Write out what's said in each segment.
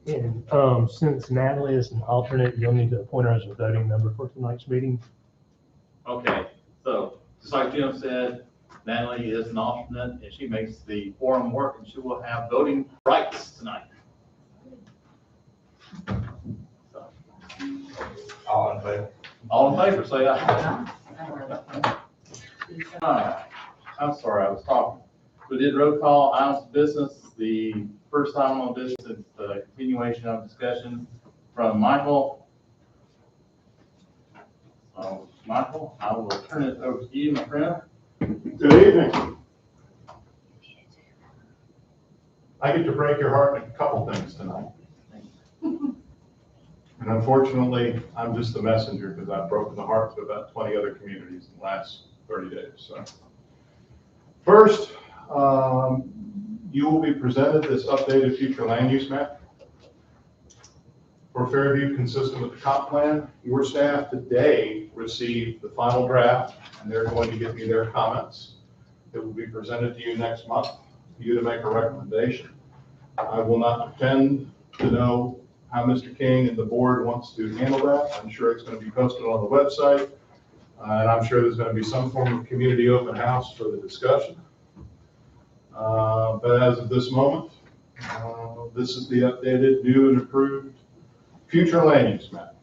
And since Natalie is an alternate, you'll need to appoint her as a voting member for tonight's meeting. Okay, so just like Jim said, Natalie is an alternate and she makes the forum work and she will have voting rights tonight. So, All in favor? all in favor, say aye. All right, I'm sorry, I was talking. We did roll call, items of business. The first item on this is the continuation of discussion from Michael. So, Michael, I will turn it over to you, my friend. Good evening. I get to break your heart in a couple things tonight. And unfortunately, I'm just the messenger because I've broken the hearts of about 20 other communities in the last 30 days. So, first, you will be presented this updated future land use map for Fairview consistent with the comp plan. Your staff today received the final draft and they're going to give me their comments. It will be presented to you next month for you to make a recommendation. I will not pretend to know how Mr. King and the board wants to handle that. I'm sure it's going to be posted on the website. And I'm sure there's going to be some form of community open house for the discussion. But as of this moment, this is the updated, new and approved future land use map.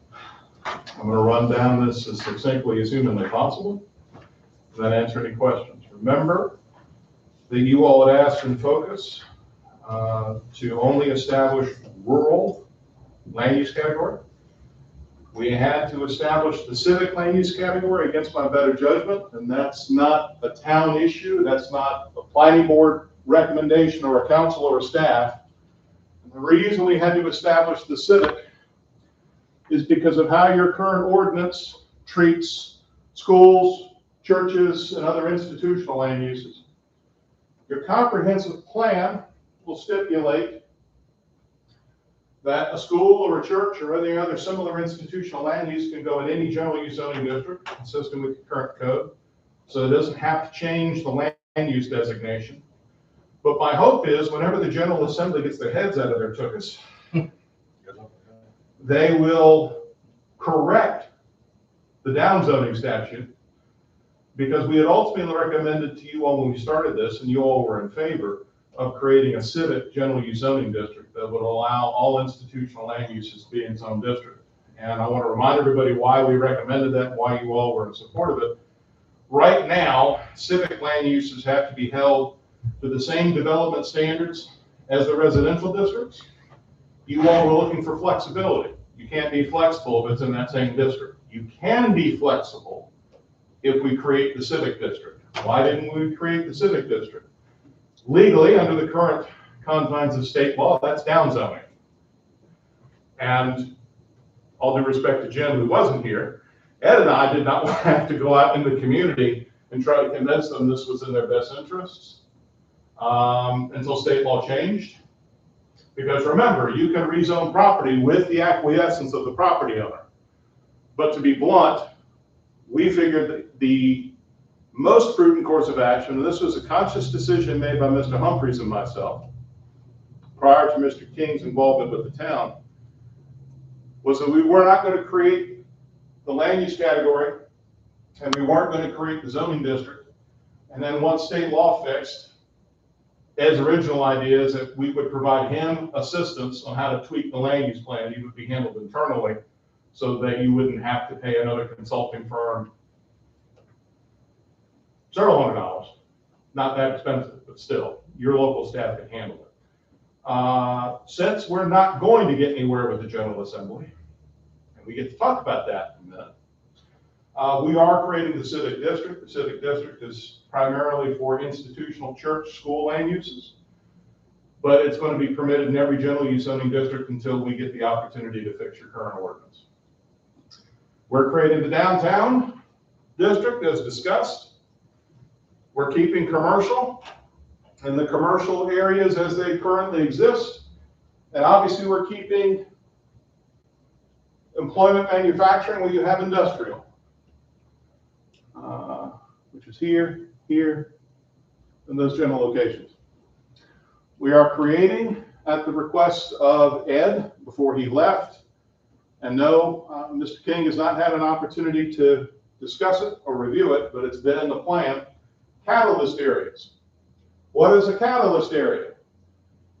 I'm going to run down this as succinctly as humanly possible, and then answer any questions. Remember that you all had asked in focus to only establish rural land use category. We had to establish the civic land use category against my better judgment, and that's not a town issue. That's not a planning board recommendation or a council or a staff. And the reason we had to establish the civic is because of how your current ordinance treats schools, churches, and other institutional land uses. Your comprehensive plan will stipulate that a school or a church or any other similar institutional land use can go in any general use zoning district consistent with the current code. So it doesn't have to change the land use designation. But my hope is whenever the General Assembly gets their heads out of their tuchus, they will correct the downzoning statute, because we had ultimately recommended to you all when we started this, and you all were in favor of creating a civic general use zoning district that would allow all institutional land uses to be in its own district. And I want to remind everybody why we recommended that and why you all were in support of it. Right now, civic land uses have to be held to the same development standards as the residential districts. You all were looking for flexibility. You can't be flexible if it's in that same district. You can be flexible if we create the civic district. Why didn't we create the civic district? Legally, under the current confines of state law, that's downzoning. And all due respect to Jen, who wasn't here, Ed and I did not want to have to go out in the community and try to convince them this was in their best interests until state law changed. Because remember, you can rezone property with the acquiescence of the property owner. But to be blunt, we figured that the most prudent course of action, and this was a conscious decision made by Mr. Humphreys and myself, prior to Mr. King's involvement with the town, was that we were not going to create the land use category, and we weren't going to create the zoning district. And then once state law fixed, Ed's original idea is that we would provide him assistance on how to tweak the land use plan. He would be handled internally so that you wouldn't have to pay another consulting firm several $100s. Not that expensive, but still, your local staff can handle it. Since we're not going to get anywhere with the General Assembly, and we get to talk about that in a minute, we are creating the civic district. The civic district is primarily for institutional church school land uses, but it's going to be permitted in every general use zoning district until we get the opportunity to fix your current ordinance. We're creating the downtown district as discussed. We're keeping commercial in the commercial areas as they currently exist. And obviously we're keeping employment manufacturing where you have industrial, which is here, and those general locations. We are creating at the request of Ed before he left. And no, Mr. King has not had an opportunity to discuss it or review it, but it's been in the plan. Catalyst areas. What is a catalyst area?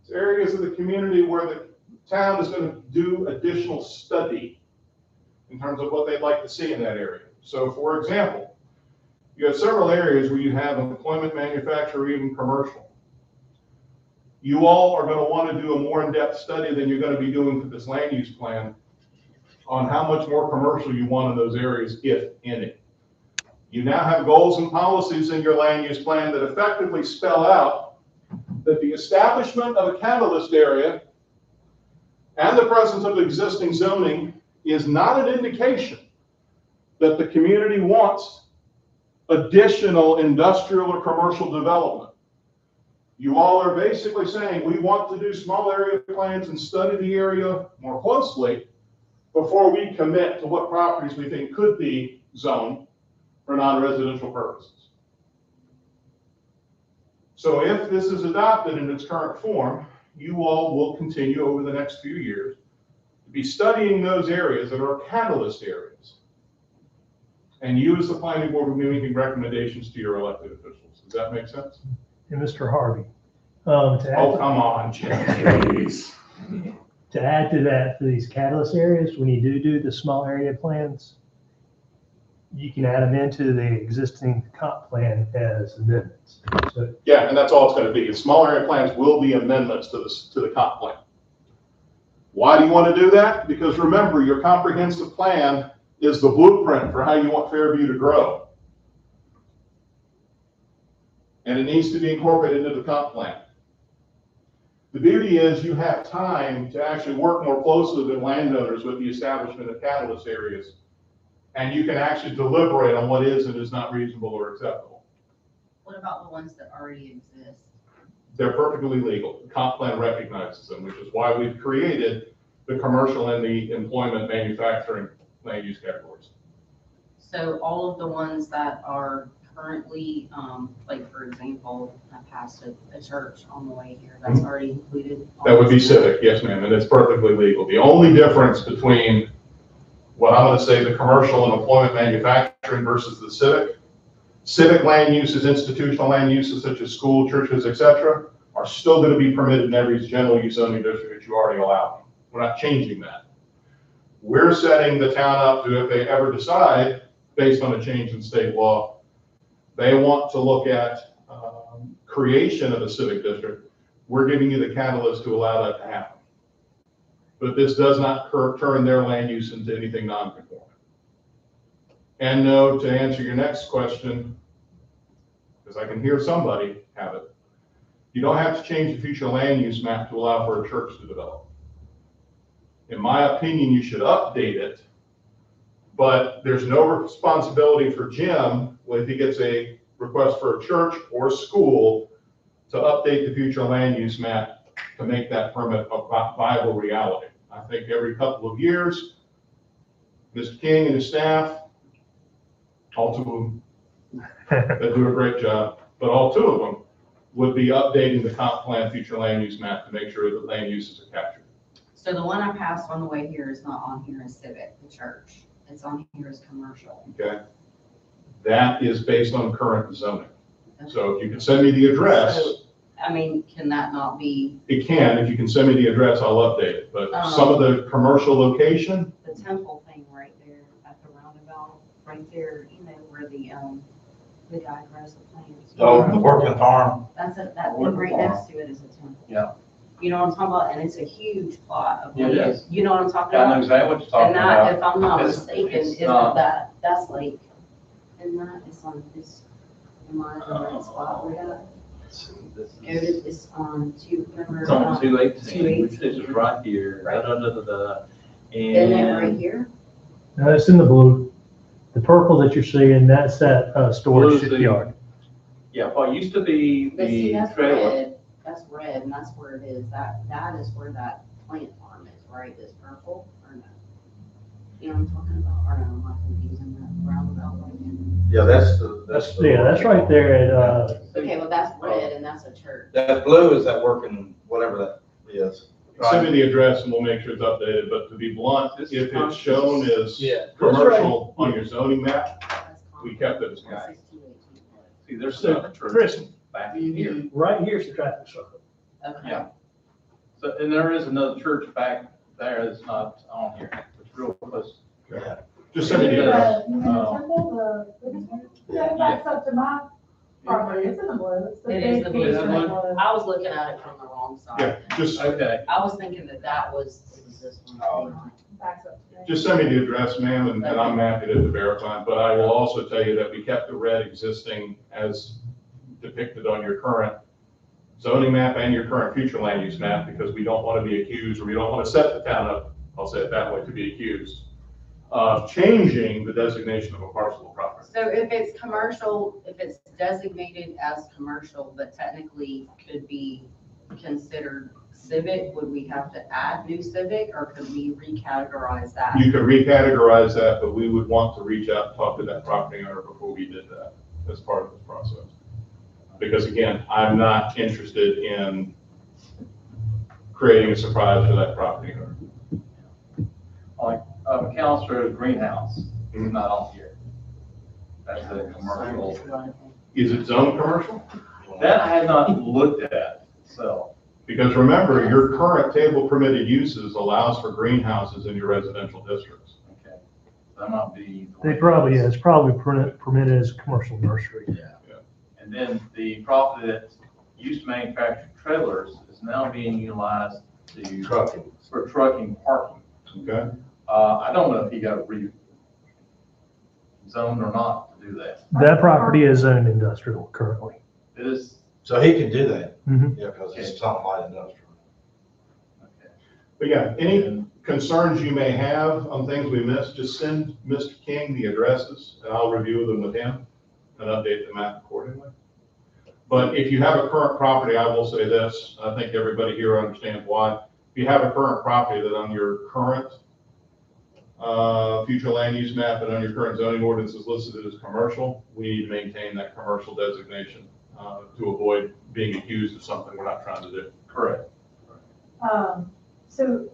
It's areas of the community where the town is going to do additional study in terms of what they'd like to see in that area. So for example, you have several areas where you have employment, manufacturing, even commercial. You all are going to want to do a more in-depth study than you're going to be doing for this land use plan on how much more commercial you want in those areas, if any. You now have goals and policies in your land use plan that effectively spell out that the establishment of a catalyst area and the presence of existing zoning is not an indication that the community wants additional industrial or commercial development. You all are basically saying we want to do small area plans and study the area more closely before we commit to what properties we think could be zoned for non-residential purposes. So if this is adopted in its current form, you all will continue over the next few years to be studying those areas that are catalyst areas. And you as the planning board will be making recommendations to your elected officials. Does that make sense? And Mr. Harvey, Oh, come on, Jim. to add to that, for these catalyst areas, when you do the small area plans, you can add them into the existing comp plan as amendments. So Yeah, and that's all it's going to be. The small area plans will be amendments to the comp plan. Why do you want to do that? Because remember, your comprehensive plan is the blueprint for how you want Fairview to grow. And it needs to be incorporated into the comp plan. The beauty is you have time to actually work more closely with landowners with the establishment of catalyst areas. And you can actually deliberate on what is and is not reasonable or acceptable. What about the ones that already exist? They're perfectly legal. The comp plan recognizes them, which is why we've created the commercial and the employment manufacturing land use categories. So all of the ones that are currently, like for example, I passed a church on the way here, that's already included. That would be civic, yes ma'am, and it's perfectly legal. The only difference between what I'm going to say the commercial and employment manufacturing versus the civic land uses, institutional land uses such as school, churches, etc., are still going to be permitted in every general use zoning district that you already allow. We're not changing that. We're setting the town up to, if they ever decide, based on a change in state law, they want to look at creation of a civic district, we're giving you the catalyst to allow that to happen. But this does not turn their land use into anything non-conforming. And no, to answer your next question, because I can hear somebody have it, you don't have to change the future land use map to allow for a church to develop. In my opinion, you should update it, but there's no responsibility for Jim if he gets a request for a church or a school to update the future land use map to make that permit a viable reality. I think every couple of years, Mr. King and his staff, all two of them, they do a great job, but all two of them would be updating the comp plan future land use map to make sure that land uses are captured. So the one I passed on the way here is not on here as civic, the church. It's on here as commercial. Okay. That is based on current zoning. So if you can send me the address. So, I mean, can that not be? It can. If you can send me the address, I'll update it. But some of the commercial location. The temple thing right there at the roundabout, right there, you know, where the guy grows the plants. Oh, the working farm. That's that thing Working right farm. next to it is a temple. Yeah. You know what I'm talking about? And it's a huge plot of Yeah, land. it is. You know what I'm talking I know about? exactly what you're talking And that, about. if I'm not It's- mistaken, it's isn't not- that's like, isn't that, it's on this, am I in the right spot with that? It's on two, remember? It's on 218, which 218. is right here, Right. And Isn't it right here? no, it's in the blue. The purple that you're seeing, that's that storage Blue's the- shipyard. Yeah, what used to be But see, the that's trailer. red, that's red, and that's where it is, that is where that plant farm is, right, this purple, or no? You know what I'm talking about, or no, am I confusing that roundabout right Yeah, that's the. Yeah, that's right there at, here? Okay, well, that's red, and that's a church. That blue is that working, whatever that Yes. Send me the address and we'll make sure it's updated, but to be blunt, if it's shown as Yeah. commercial on your zoning map, That's we kept it as common. commercial. 6218. see, there's So, another church Chris, back in here. right here's the traffic circle. Okay. Yeah. So, and there is another church back there that's not on here, it's real close. Just send me the address. You mean the temple, the biggest one? Yeah, it backs up to my property, it's in the blue. It's It is big the piece blue in one. blue. I was looking at it from the wrong Yeah, side. just, Okay, I was thinking that that was this one. Oh. Backs up to me. just send me the address, ma'am, and I'm happy to verify. But I will also tell you that we kept the red existing as depicted on your current zoning map and your current future land use map, because we don't want to be accused, or we don't want to set the town up, I'll say it that way, to be accused of changing the designation of a parcel of property. So if it's commercial, if it's designated as commercial, but technically could be considered civic, would we have to add new civic, or could we recategorize that? You could recategorize that, but we would want to reach out and talk to that property owner before we did that as part of this process. Because again, I'm not interested in creating a surprise for that property owner. like, Counselor Greenhouse is not on here. That's a commercial. Is it zone commercial? That I had not looked at, so, Because remember, your current table permitted uses allows for greenhouses in your residential districts. okay. That might be. They probably, yeah, it's probably permitted as a commercial nursery. And then the property that used to manufacture trailers is now being utilized to, Trucking. for trucking parking. Okay? I don't know if he got rezoned or not to do that. That property is zoned industrial currently. It is, So he can do that, Mhm. yeah, because it's something light industrial. okay. But yeah, any concerns you may have on things we missed, just send Mr. King the addresses and I'll review them with him and update the map accordingly. But if you have a current property, I will say this, I think everybody here understands why. If you have a current property that on your current future land use map and on your current zoning ordinance is listed as commercial, we need to maintain that commercial designation to avoid being accused of something we're not trying to do. Correct. So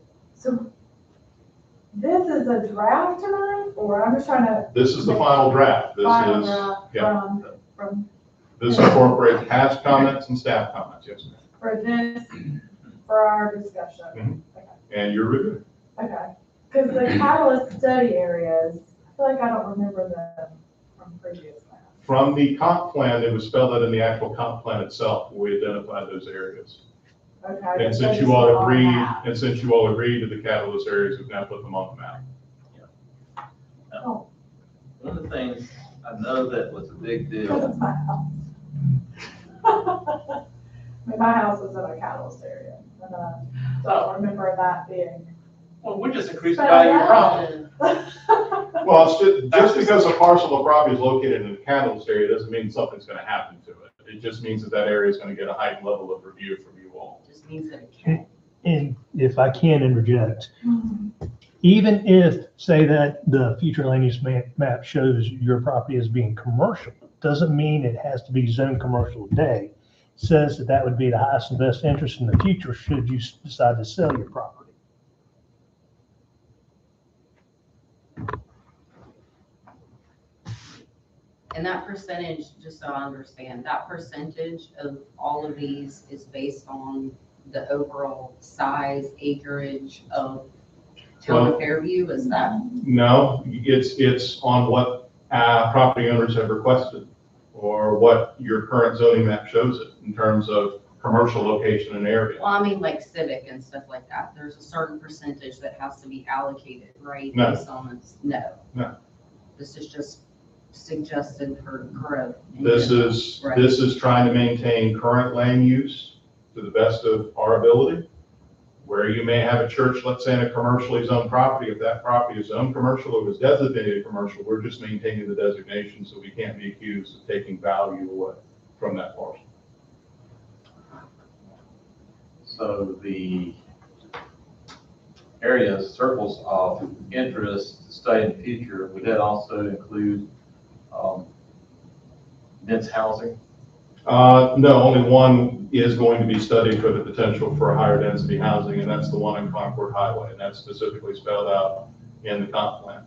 this is a draft tonight, or I'm just trying to This is the final draft. This find is, out yeah. from, This incorporates past comments and staff comments, yes, ma'am. for this, for our discussion. And your review. Okay, because the catalyst study areas, I feel like I don't remember them from previous maps. From the comp plan, it was spelled out in the actual comp plan itself, where we identified those areas. Okay. And so since just you all on agreed, that. and since you all agreed to the catalyst areas, we've now put them on the map. Oh, One of the things I know that was a big because deal, it's my house. I mean, my house was in a catalyst area, and so I remember that being. well, we just increased the value of your property. Well, it's just because a parcel of property is located in a catalyst area doesn't mean something's gonna happen to it. It just means that that area is gonna get a heightened level of review from you all. Just means that it can. And if I can interject, Mhm. even if, say that the future land use map shows your property as being commercial, doesn't mean it has to be zoned commercial today. Says that that would be the highest and best interest in the future should you decide to sell your property. And that percentage, just so I understand, that percentage of all of these is based on the overall size, acreage of town of Fairview, is that? No, it's on what property owners have requested, or what your current zoning map shows it in terms of commercial location and area. Well, I mean, like civic and stuff like that, there's a certain percentage that has to be allocated, right? No. Based on this, no. No. This is just suggested for growth. in This general. is, Right. this is trying to maintain current land use to the best of our ability. Where you may have a church, let's say in a commercially zoned property, if that property is zoned commercial or was designated commercial, we're just maintaining the designation so we can't be accused of taking value away from that parcel. So the areas, circles of interest to study in the future, would that also include dense housing? No, only one is going to be studied for the potential for higher density housing, and that's the one on Concord Highway, and that's specifically spelled out in the comp plan.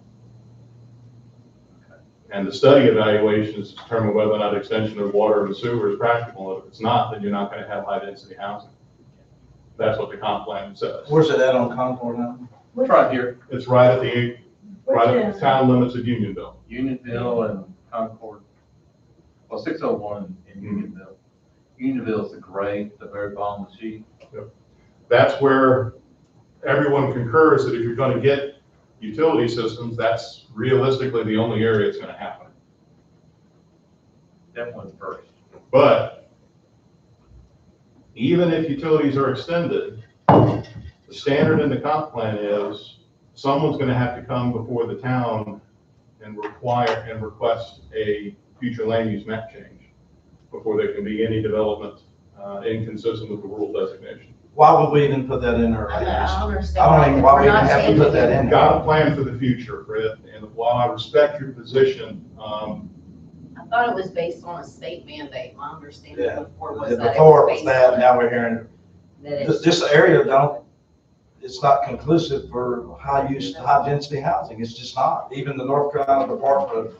And the study evaluation is to determine whether or not extension of water and sewer is practical. If it's not, then you're not going to have high density housing. That's what the comp plan says. Where's it at on Concord now? It's right here, It's right at the Which is, town limits of Unionville. Unionville and Concord. Well, 601 in Unionville. Unionville is the gray, the very bottom of the sheet. That's where everyone concurs that if you're going to get utility systems, that's realistically the only area it's going to happen. Definitely the first. But even if utilities are extended, the standard in the comp plan is someone's going to have to come before the town and require and request a future land use map change before there can be any development inconsistent with the rural designation. Why would we even put that in our I land use? understand. I don't even, why We're we even not have to put that in there? Got a plan for the future, Fred, and while I respect your position, I thought it was based on a state mandate. My understanding Yeah. before was that it Before was it was based that, on now we're hearing, that it's. this area it's not conclusive for high density housing. It's just not. Even the North Carolina Department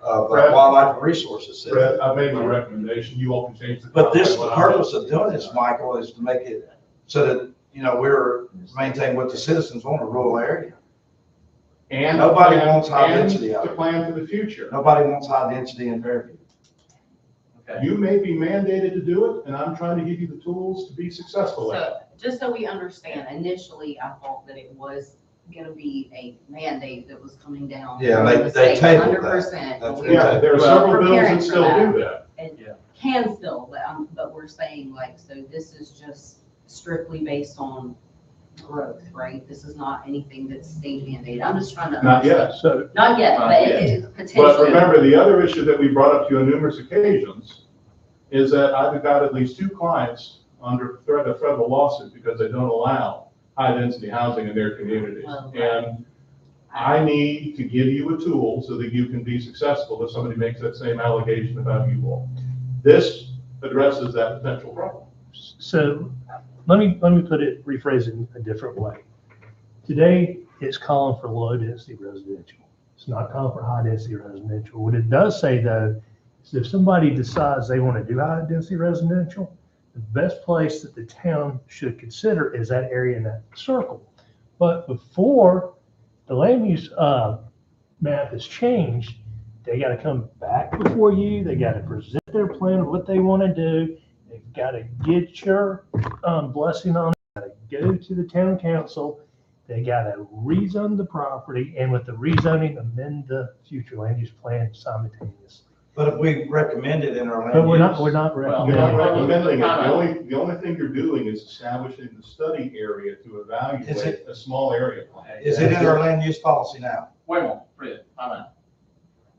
of Fred? Wildlife and Resources said. Fred, I made my recommendation, you all can change the. But this, comp the plan when I'm purpose of doing this, Michael, is to make it so that, we're maintaining what the citizens want, a rural area. And Nobody plan- wants high and density out to there. plan for the future. Nobody wants high density in Fairview. Okay. You may be mandated to do it, and I'm trying to give you the tools to be successful at it. So, just so we understand, initially, I thought that it was gonna be a mandate that was coming down. Yeah, from they the state, tabled that. 100%. That's We Yeah, there are Well, several bills preparing that for still that. do that. Can still, but we're saying like, so this is just strictly based on growth, right? This is not anything that's state mandated. I'm just trying to. Not yet. understand. So, Not yet, Not but yet. it But potentially. remember, the other issue that we brought up to you on numerous occasions is that I've got at least 2 clients under threat of federal lawsuit because they don't allow high-density housing in their communities. Well, And I need to give you a tool so that you can be successful if somebody makes that same allegation about you all. This addresses that potential problem. so let me rephrase it in a different way. Today, it's calling for low density residential. It's not calling for high density residential. What it does say though, is if somebody decides they want to do high density residential, the best place that the town should consider is that area in that circle. But before the land use map is changed, they got to come back before you. They got to present their plan of what they want to do. They've got to get your blessing on it. Got to go to the town council. They got to rezone the property, and with the rezoning, amend the future land use plan simultaneously. But if we recommend it in our land But use. we're not You're not recommending. recommending it. The only thing you're doing is establishing the study area to Is evaluate a small area plan. Is it in our land use policy now? Wait a minute, Fred, time out.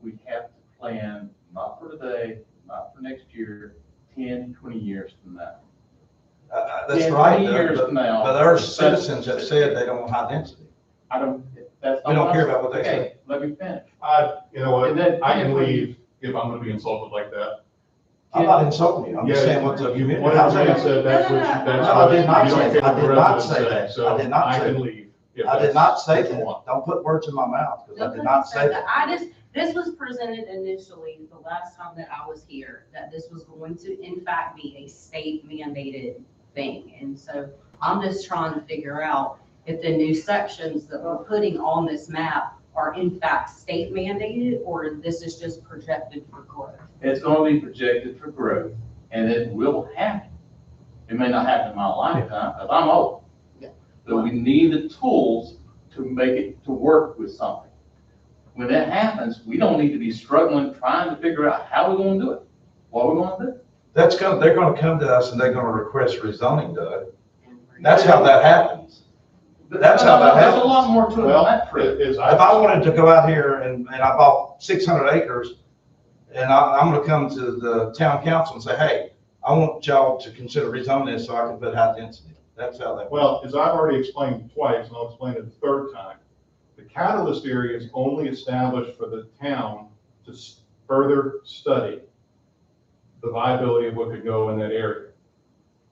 We have to plan, not for today, not for next year, 10, 20 years from now. That's 10, right. 20 years from now. But our citizens have said they don't want high density. I don't, that's. We don't care about what they Okay, say. let me finish. You know what, And then- I can leave if I'm gonna be insulted like that. I'm not insulting you. I'm just Yeah, saying what the community. One of the man said that's what, that's No, I did not what you say don't that. care I what did the not residents say say, that. so I did not I say can that. leave. if I did that's not say what you that. want. Don't put words in my mouth, because I did not say that. This was presented initially, the last time that I was here, that this was going to in fact be a state mandated thing. And so I'm just trying to figure out if the new sections that we're putting on this map are in fact state mandated, or this is just projected for growth. It's gonna be projected for growth, and it will happen. It may not happen in my lifetime, because I'm old. Yeah. But we need the tools to make it, to work with something. When that happens, we don't need to be struggling, trying to figure out how we're gonna do it, what we're gonna do. They're gonna come to us and they're gonna request rezoning, Doug. That's how that happens. That's how that There's a happens. lot more to it Well, than that, Fred. If I wanted to go out here and I bought 600 acres, and I'm gonna come to the town council and say, hey, I want y'all to consider rezoning this so I can put high density. That's how that. Well, as I've already explained twice, and I'll explain it the third time, the catalyst area is only established for the town to further study the viability of what could go in that area.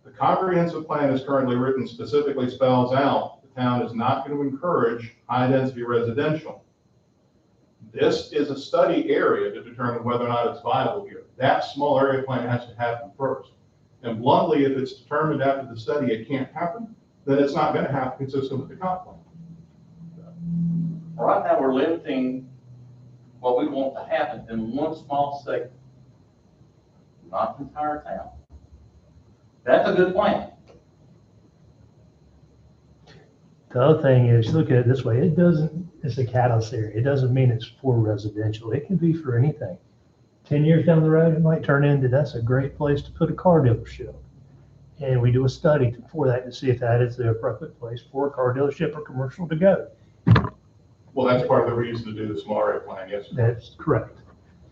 The comprehensive plan is currently written specifically spells out the town is not going to encourage high-density residential. This is a study area to determine whether or not it's viable here. That small area plan has to happen first. And bluntly, if it's determined after the study it can't happen, then it's not going to happen consistent with the comp plan. Right now, we're limiting what we want to happen in one small segment, not the entire town. That's a good plan. The other thing is, look at it this way, it's a catalyst area. It doesn't mean it's for residential. It can be for anything. 10 years down the road, it might turn into, that's a great place to put a car dealership. And we do a study for that to see if that is the appropriate place for a car dealership or commercial to go. Well, that's part of the reason to do the small area plan, yes. That's correct.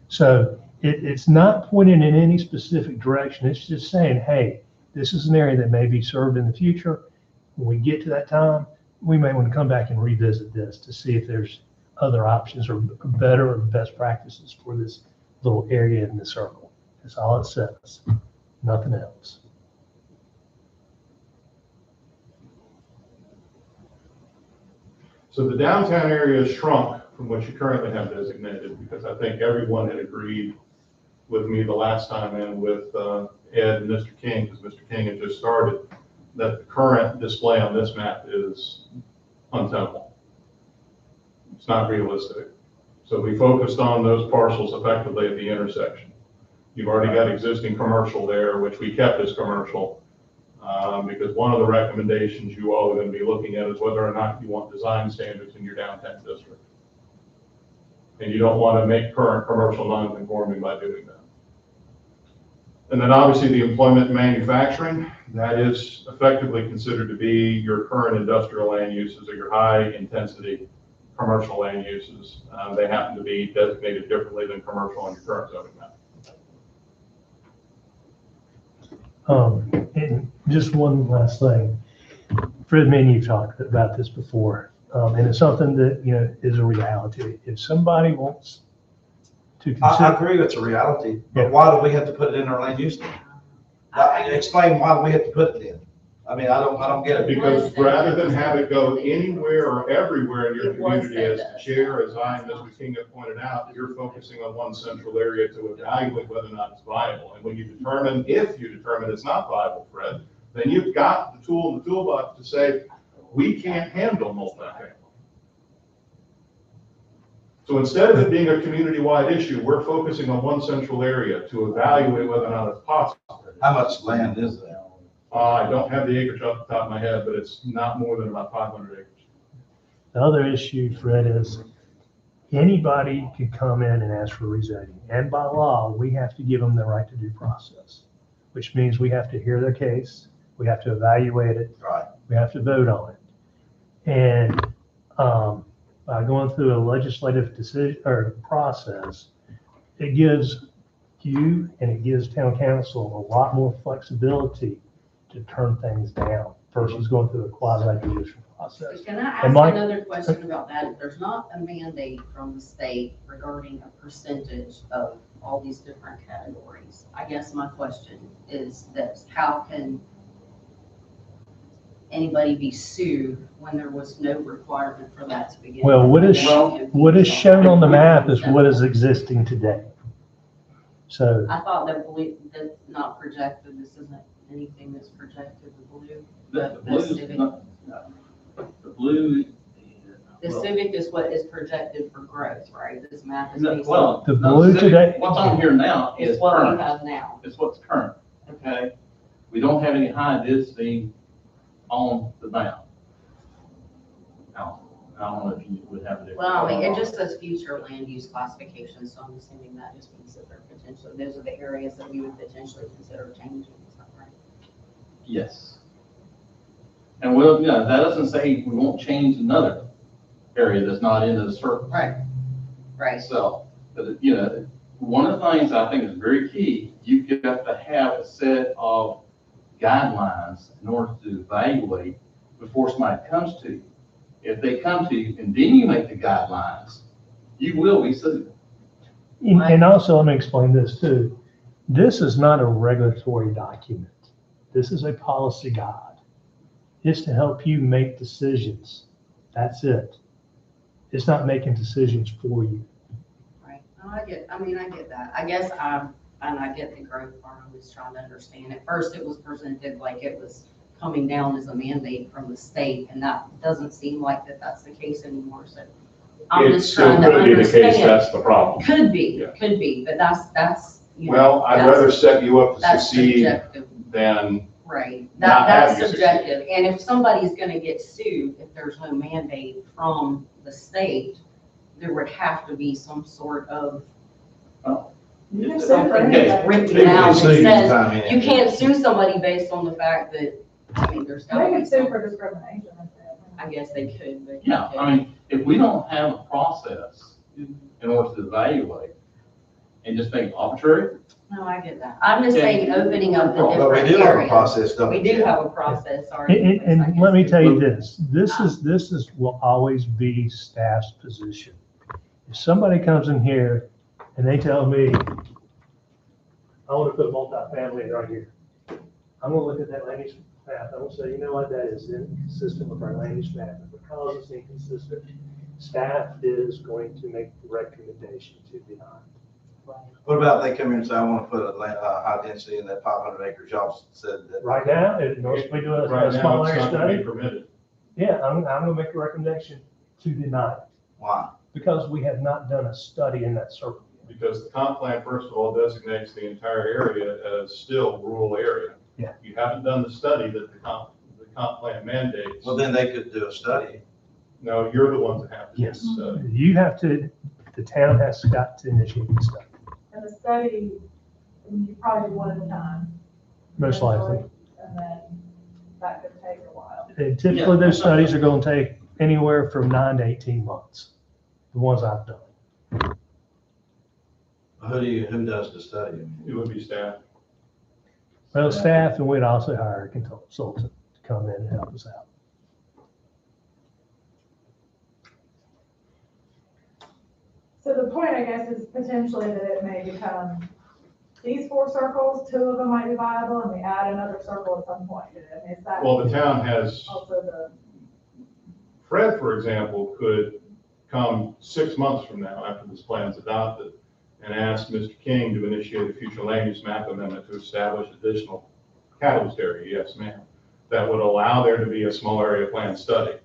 So it's not pointing in any specific direction. It's just saying, hey, this is an area that may be served in the future. When we get to that time, we may want to come back and revisit this to see if there's other options or better or best practices for this little area in the circle. That's all it says, nothing else. So the downtown area has shrunk from what you currently have designated, because I think everyone had agreed with me the last time and with Ed and Mr. King, because Mr. King had just started, that the current display on this map is untenable. It's not realistic. So we focused on those parcels effectively at the intersection. You've already got existing commercial there, which we kept as commercial, because one of the recommendations you all are going to be looking at is whether or not you want design standards in your downtown district. And you don't want to make current commercial non-conforming by doing that. And then obviously the employment and manufacturing, that is effectively considered to be your current industrial land uses or your high intensity commercial land uses. They happen to be designated differently than commercial on your current zoning map. And just one last thing. Fred, me and you talked about this before, and it's something that, you know, is a reality. If somebody wants to I consider, agree it's a reality, Yeah. but why do we have to put it in our land use? Explain why we have to put it in. I mean, I don't get it. Because rather than have it go anywhere or everywhere in your It was community, as said the chair, as I and Mr. King have pointed out, you're focusing on one central area to evaluate whether or not it's viable. And when you determine, if you determine it's not viable, Fred, then you've got the tool in the toolbox to say, we can't handle multifamily. So instead of it being a community-wide issue, we're focusing on one central area to evaluate whether or not it's possible. How much land is there? I don't have the acreage off the top of my head, but it's not more than about 500 acres. the other issue, Fred, is anybody could come in and ask for rezoning. And by law, we have to give them the right to due process, which means we have to hear their case, we have to evaluate it, Right. we have to vote on it. And by going through a legislative decision or process, it gives you and it gives town council a lot more flexibility to turn things down versus going through a quasi-judicial process. Can I ask And Mike- another question about that? If there's not a mandate from the state regarding a percentage of all these different categories, I guess my question is this: how can anybody be sued when there was no requirement for that to begin? Well, what is with? shown on the map is what is existing today. So, I thought that blue, that's not projected, this isn't anything that's projected, the blue. The The blue's civic. not, the blue. The well, civic is what is projected for growth, right? This map is no, based Well, on, The no, blue civic- today- What's on here now is is what we current. have now. It's what's current, okay? We don't have any high density on the map. Now, I don't know if you would have it. Well, I mean, it just says future land use classification, so I'm assuming that just means that they're potentially, those are the areas that we would potentially consider changing, is that right? Yes. And we'll, that doesn't say we won't change another area that's not in the circle. Right. Right. So, but, one of the things I think is very key, you've got to have a set of guidelines in order to evaluate before somebody comes to you. If they come to you and then you make the guidelines, you will be sued. and also let me explain this too. This is not a regulatory document. This is a policy guide. It's to help you make decisions. That's it. It's not making decisions for you. Right, no, I get that. And I get the growth part, I'm just trying to understand. At first, it was presented like it was coming down as a mandate from the state, and that doesn't seem like that's the case anymore, so I'm It just still trying to could be the case, understand. that's the problem. Could be, Yeah. but that's, you know. Well, I'd that's- rather set you up to That's succeed subjective, than, right, not that's have you subjective, and if somebody's gonna get sued, if there's no mandate from the state, there would have to be some sort of You can sue for something anything. that's written People out can sue that you says, anytime, yeah. you can't sue somebody based on the fact that, there's They gotta be can sue some, for discrimination. I guess they could, but. Yeah, I mean, if we don't have a process in order to evaluate and just make it arbitrary, No, I get that. I'm just saying, opening up the But we different do have a areas. process, don't we? We do have a process already. And let me tell you this, will always be staff's position. If somebody comes in here and they tell me, I want to put multifamily right here, I'm gonna look at that land use map, I'm gonna say, you know what, that is inconsistent with our land use map. And because it's inconsistent, staff is going to make the recommendation to deny. What about they come here and say, I want to put a high density in that 500 acres, y'all said that. Right now, if we do right a small now, it's area not gonna be study, permitted. yeah, I'm gonna make a recommendation to deny it, Why? because we have not done a study in that circle. Because the comp plan, first of all, designates the entire area as still rural area. Yeah. You haven't done the study that the comp plan mandates. Well, then they could do a study. No, you're the ones that have to do the Yes. study. You have to, the town has got to initiate the study, And the study, you probably do one at a time. most likely. And then that could take a while. And typically, those studies are gonna take anywhere from 9 to 18 months, the ones I've done. Who does the study? It would be staff. Well, staff, and we'd also hire a consultant to come in and help us out. So the point, I guess, is potentially that it may become these 4 circles, 2 of them might be viable, and we add another circle at some point. And is that Well, the town has, also the, Fred, for example, could come 6 months from now after this plan's adopted and ask Mr. King to initiate a future land use map amendment to establish additional catalyst area, yes, ma'am, that would allow there to be a small area plan study.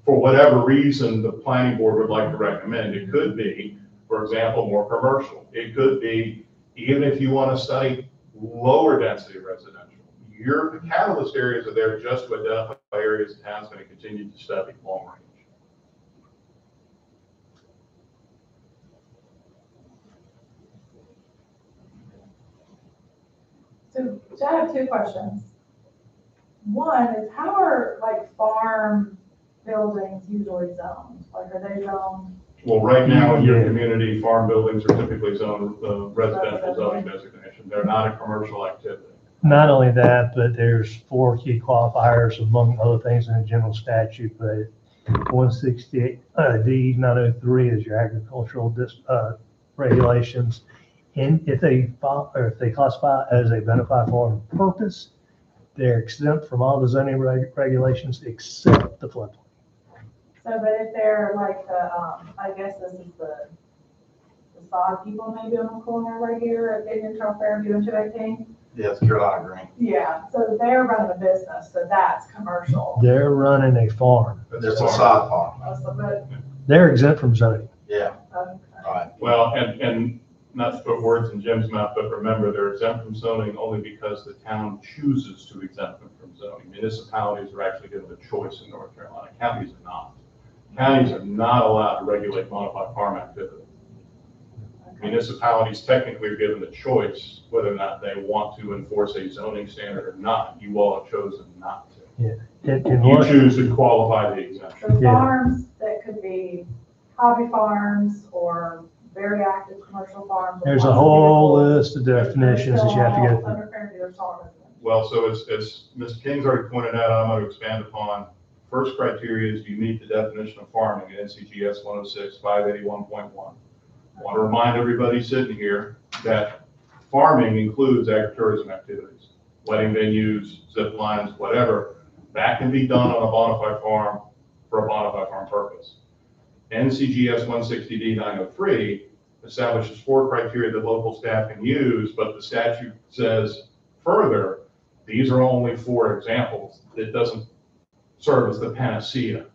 For whatever reason the planning board would like to recommend, it could be, for example, more commercial. It could be, even if you want to study lower density residential, your catalyst areas are there just to identify areas the town's going to continue to study long range. so I have 2 questions. One is, how are like farm buildings usually zoned? Like, are they zoned? Well, right now in your Yeah. community, farm buildings are typically zoned residential zoning designation. They're not a commercial activity. Not only that, but there's 4 key qualifiers, among other things in the general statute, but 168 D 903 is your agricultural regulations. And if they classify as a bona fide farm purpose, they're exempt from all the zoning regulations except the floodplain. So, but if they're like the, I guess this is the sod people maybe on the corner right here at Indian Trail Fairview and 218? Yeah, it's Carolina Green. Yeah, so they're running a business, so that's commercial. They're running a farm. It's a sod farm. So, but, They're exempt from zoning. Yeah, okay. right. Well, and not to put words in Jim's mouth, but remember, they're exempt from zoning only because the town chooses to exempt them from zoning. Municipalities are actually given a choice in North Carolina. Counties are not. Counties are not allowed to regulate modified farm activity. Municipalities technically are given the choice whether or not they want to enforce a zoning standard or not. You all have chosen not to. And You what- choose to qualify the exemption. So Yeah. farms that could be hobby farms or very active commercial farms. There's a whole list of definitions that you have to go through. Under Fairview or solid residential. Well, so as Mr. King's already pointed out, I'm going to expand upon. First criteria is, do you meet the definition of farming in NCGS 106, 581.1? I want to remind everybody sitting here that farming includes agritourism activities. wedding venues, zip lines, whatever, that can be done on a bona fide farm for a bona fide farm purpose. NCGS 160D 903 establishes 4 criteria that local staff can use, but the statute says further, these are only 4 examples. It doesn't serve as the panacea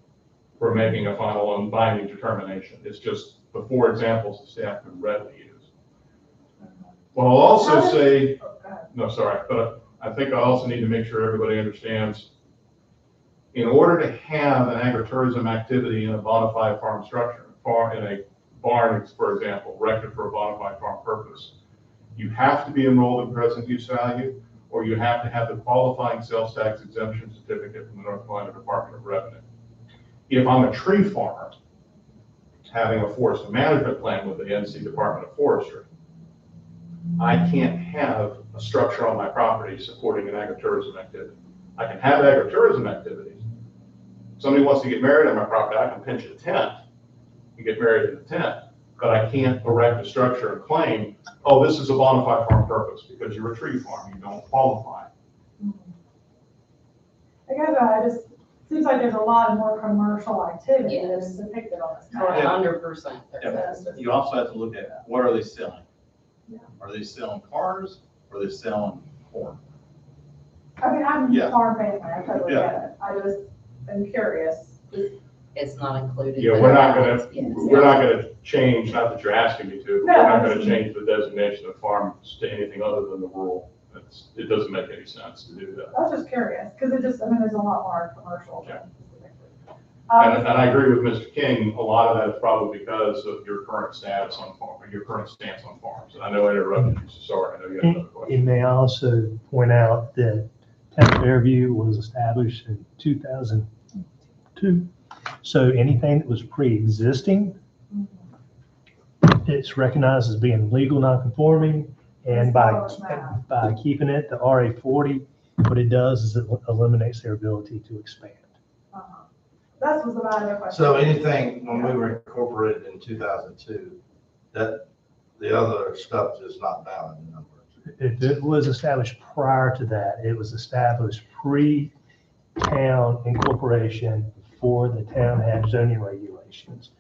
for making a final and binding determination. It's just the 4 examples the staff can readily use. Well, I'll also say, no, sorry, but I think I also need to make sure everybody understands, in order to have an agritourism activity in a bona fide farm structure, in a barn, for example, erected for a bona fide farm purpose, you have to be enrolled in present use value, or you have to have the qualifying sales tax exemption certificate from the North Carolina Department of Revenue. If I'm a tree farmer, having a forest management plan with the NC Department of Forestry, I can't have a structure on my property supporting an agritourism activity. I can have agritourism activities. Somebody wants to get married on my property, I can pinch a tent and get married in a tent, but I can't erect a structure and claim, oh, this is a bona fide farm purpose, because you're a tree farm, you don't qualify. I guess I just, seems like there's a lot of more commercial activity that is Yes. depicted on this For map. 100%. Yeah, you also have to look at, what are they selling? Yeah. Are they selling cars, or are they selling corn? I mean, I'm Yeah. a farm family, I totally Yeah. get it. I just am curious. It's not included. Yeah, but we're not gonna change, not that you're asking me to, but No, we're not I gonna just- change the designation of farms to anything other than the rural. It doesn't make any sense to do that. I was just curious, because it just, I mean, there's a lot more commercial. Yeah. Um, And I agree with Mr. King, a lot of that is probably because of your current status on farm, or your current stance on farms. And I know I interrupted you, so sorry, I know you had another It question. may also point out that Town of Fairview was established in 2002. So anything that was pre-existing, it's recognized as being legal non-conforming. And by keeping it to RA 40, what it does is it eliminates their ability to expand. That was my other question. So anything, when we were incorporated in 2002, that, the other stuff is not valid in other words. If it was established prior to that, it was established pre-town incorporation before the town had zoning regulations.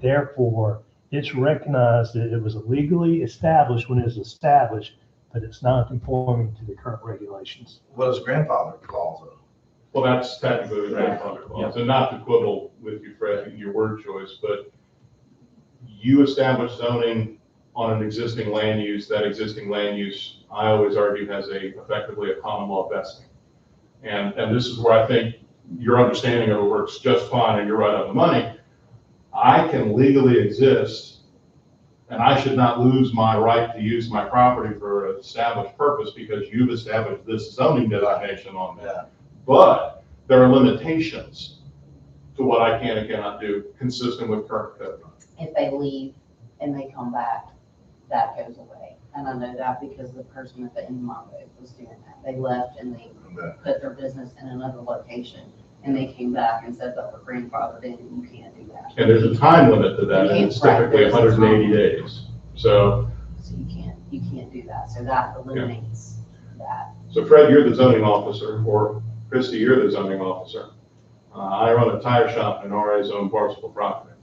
Therefore, it's recognized that it was legally established when it was established, but it's not conforming to the current regulations. What is grandfather clause of? Well, that's technically the grandfather clause, and not to quibble with you, Fred, in your word choice, but you establish zoning on an existing land use. That existing land use, I always argue, has effectively a common law vesting. And this is where I think your understanding of it works just fine, and you're right on the money. I can legally exist, and I should not lose my right to use my property for an established purpose because you've established this zoning designation on that. Yeah. But there are limitations to what I can and cannot do consistent with current code. If they leave and they come back, that goes away. And I know that because the person at the end of my road was doing that. They left and they put their business in another location. And they came back and said that we're grandfathered in and you can't do that. And there's a time limit to that, and it's typically 180 days. So So you can't do that. So that eliminates that. So Fred, you're the zoning officer, or Christie, you're the zoning officer. I run a tire shop in RA's own parcel of property.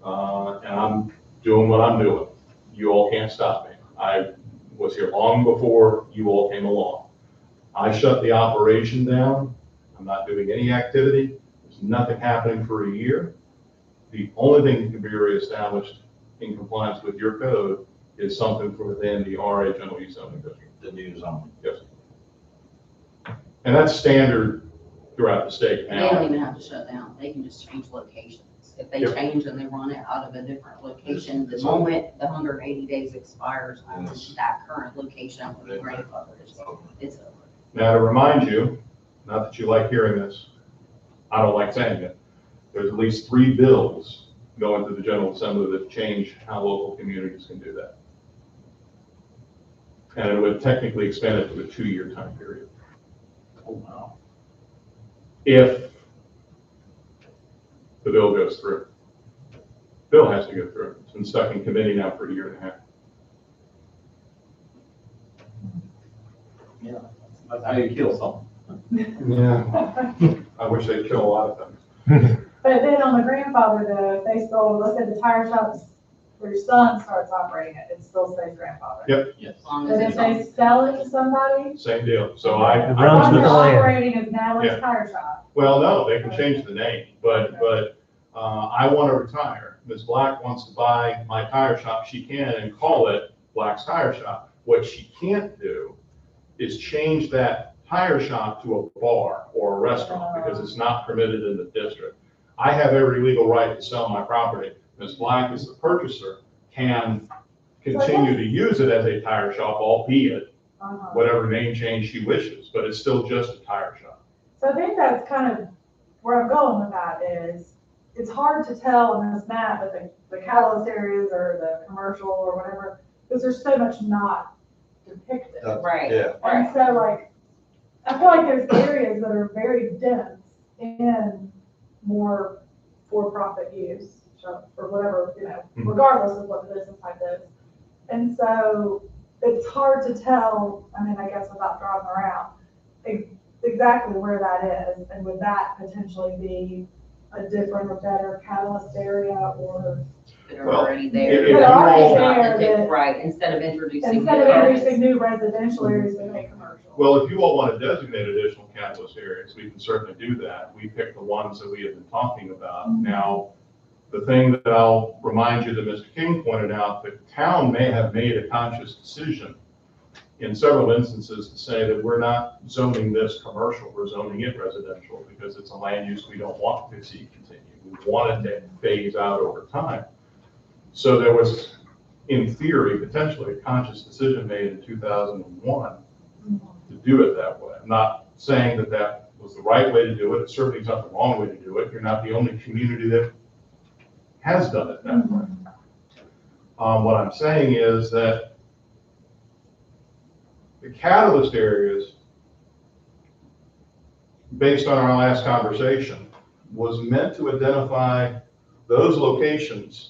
And I'm doing what I'm doing. You all can't stop me. I was here long before you all came along. I shut the operation down. I'm not doing any activity. There's nothing happening for a year. The only thing that can be reestablished in compliance with your code is something from within the RA general use zoning district. The new zone. Yes. And that's standard throughout the state They don't now. even have to shut down. They can just change locations. If they Yep. change and they run it out of a different location, the moment the 180 days expires on that current location with the grandfather, it's over. Now, to remind you, not that you like hearing this, I don't like saying it, there's at least 3 bills going to the General Assembly that change how local communities can do that. And it would technically expand it to a 2-year time period. Oh, wow. If the bill goes through. Bill has to go through. It's been stuck in committee now for 1.5 years. Yeah. That's how you kill something. Yeah. I wish they'd kill a lot of things. But then on the grandfather though, if they sold, let's say the tire shop's, their son starts operating it, it still stays grandfather. Yep. Yes. As long as But if it's they on. sell it to somebody, Same deal. So I It the runs one with they're the land. operating is now Yeah. a tire shop. Well, no, they can change the name, but I want to retire. Ms. Black wants to buy my tire shop, she can, and call it Black's Tire Shop. What she can't do is change that tire shop to a bar or a restaurant, because it's not permitted in the district. I have every legal right to sell my property. Ms. Black, as the purchaser, can continue to use it as a tire shop, albeit whatever name change she wishes, but it's still just a tire shop. So I think that's kind of where I'm going with that is, it's hard to tell on this map if the catalyst areas or the commercial or whatever, because there's so much not depicted. Right. Yeah. And so like, I feel like there's areas that are very dense in more for-profit use, or whatever, you know, regardless of what the business type is. And so it's hard to tell, I mean, I guess without driving around, exactly where that is, and would that potentially be a different or better catalyst area, or That are Well, already if there. you That are already all- there, that- Right, instead of introducing. instead of new areas. introducing new residential areas to make commercial? Well, if you all want to designate additional catalyst areas, we can certainly do that. We picked the ones that we have been talking about. Now, the thing that I'll remind you that Mr. King pointed out, the town may have made a conscious decision in several instances to say that we're not zoning this commercial, we're zoning it residential, because it's a land use we don't want to see continue. We want it to phase out over time. So there was, in theory, potentially a conscious decision made in 2001 to do it that way. I'm not saying that that was the right way to do it. It certainly is not the wrong way to do it. You're not the only community that has done it that way. What I'm saying is that the catalyst areas, based on our last conversation, was meant to identify those locations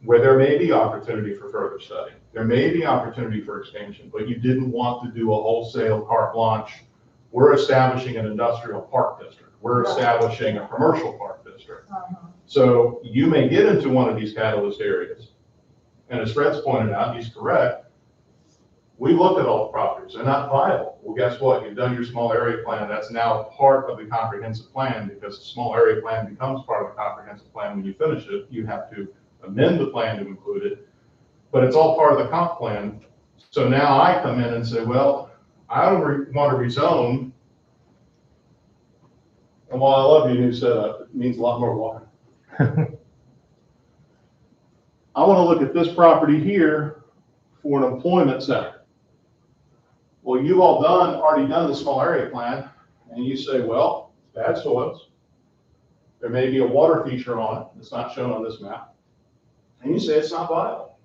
where there may be opportunity for further study. There may be opportunity for expansion, but you didn't want to do a wholesale carte blanche. We're establishing an industrial park district. We're establishing a commercial park district. So you may get into one of these catalyst areas. And as Fred's pointed out, he's correct. We looked at all the properties. They're not viable. Well, guess what? You've done your small area plan. That's now part of the comprehensive plan, because the small area plan becomes part of the comprehensive plan. When you finish it, you have to amend the plan to include it, but it's all part of the comp plan. So now I come in and say, well, I don't want to rezone. And while I love your new setup, it means a lot more water. I want to look at this property here for an employment center. Well, you've all already done the small area plan, and you say, well, it's bad soils. There may be a water feature on it that's not shown on this map. And you say it's not viable.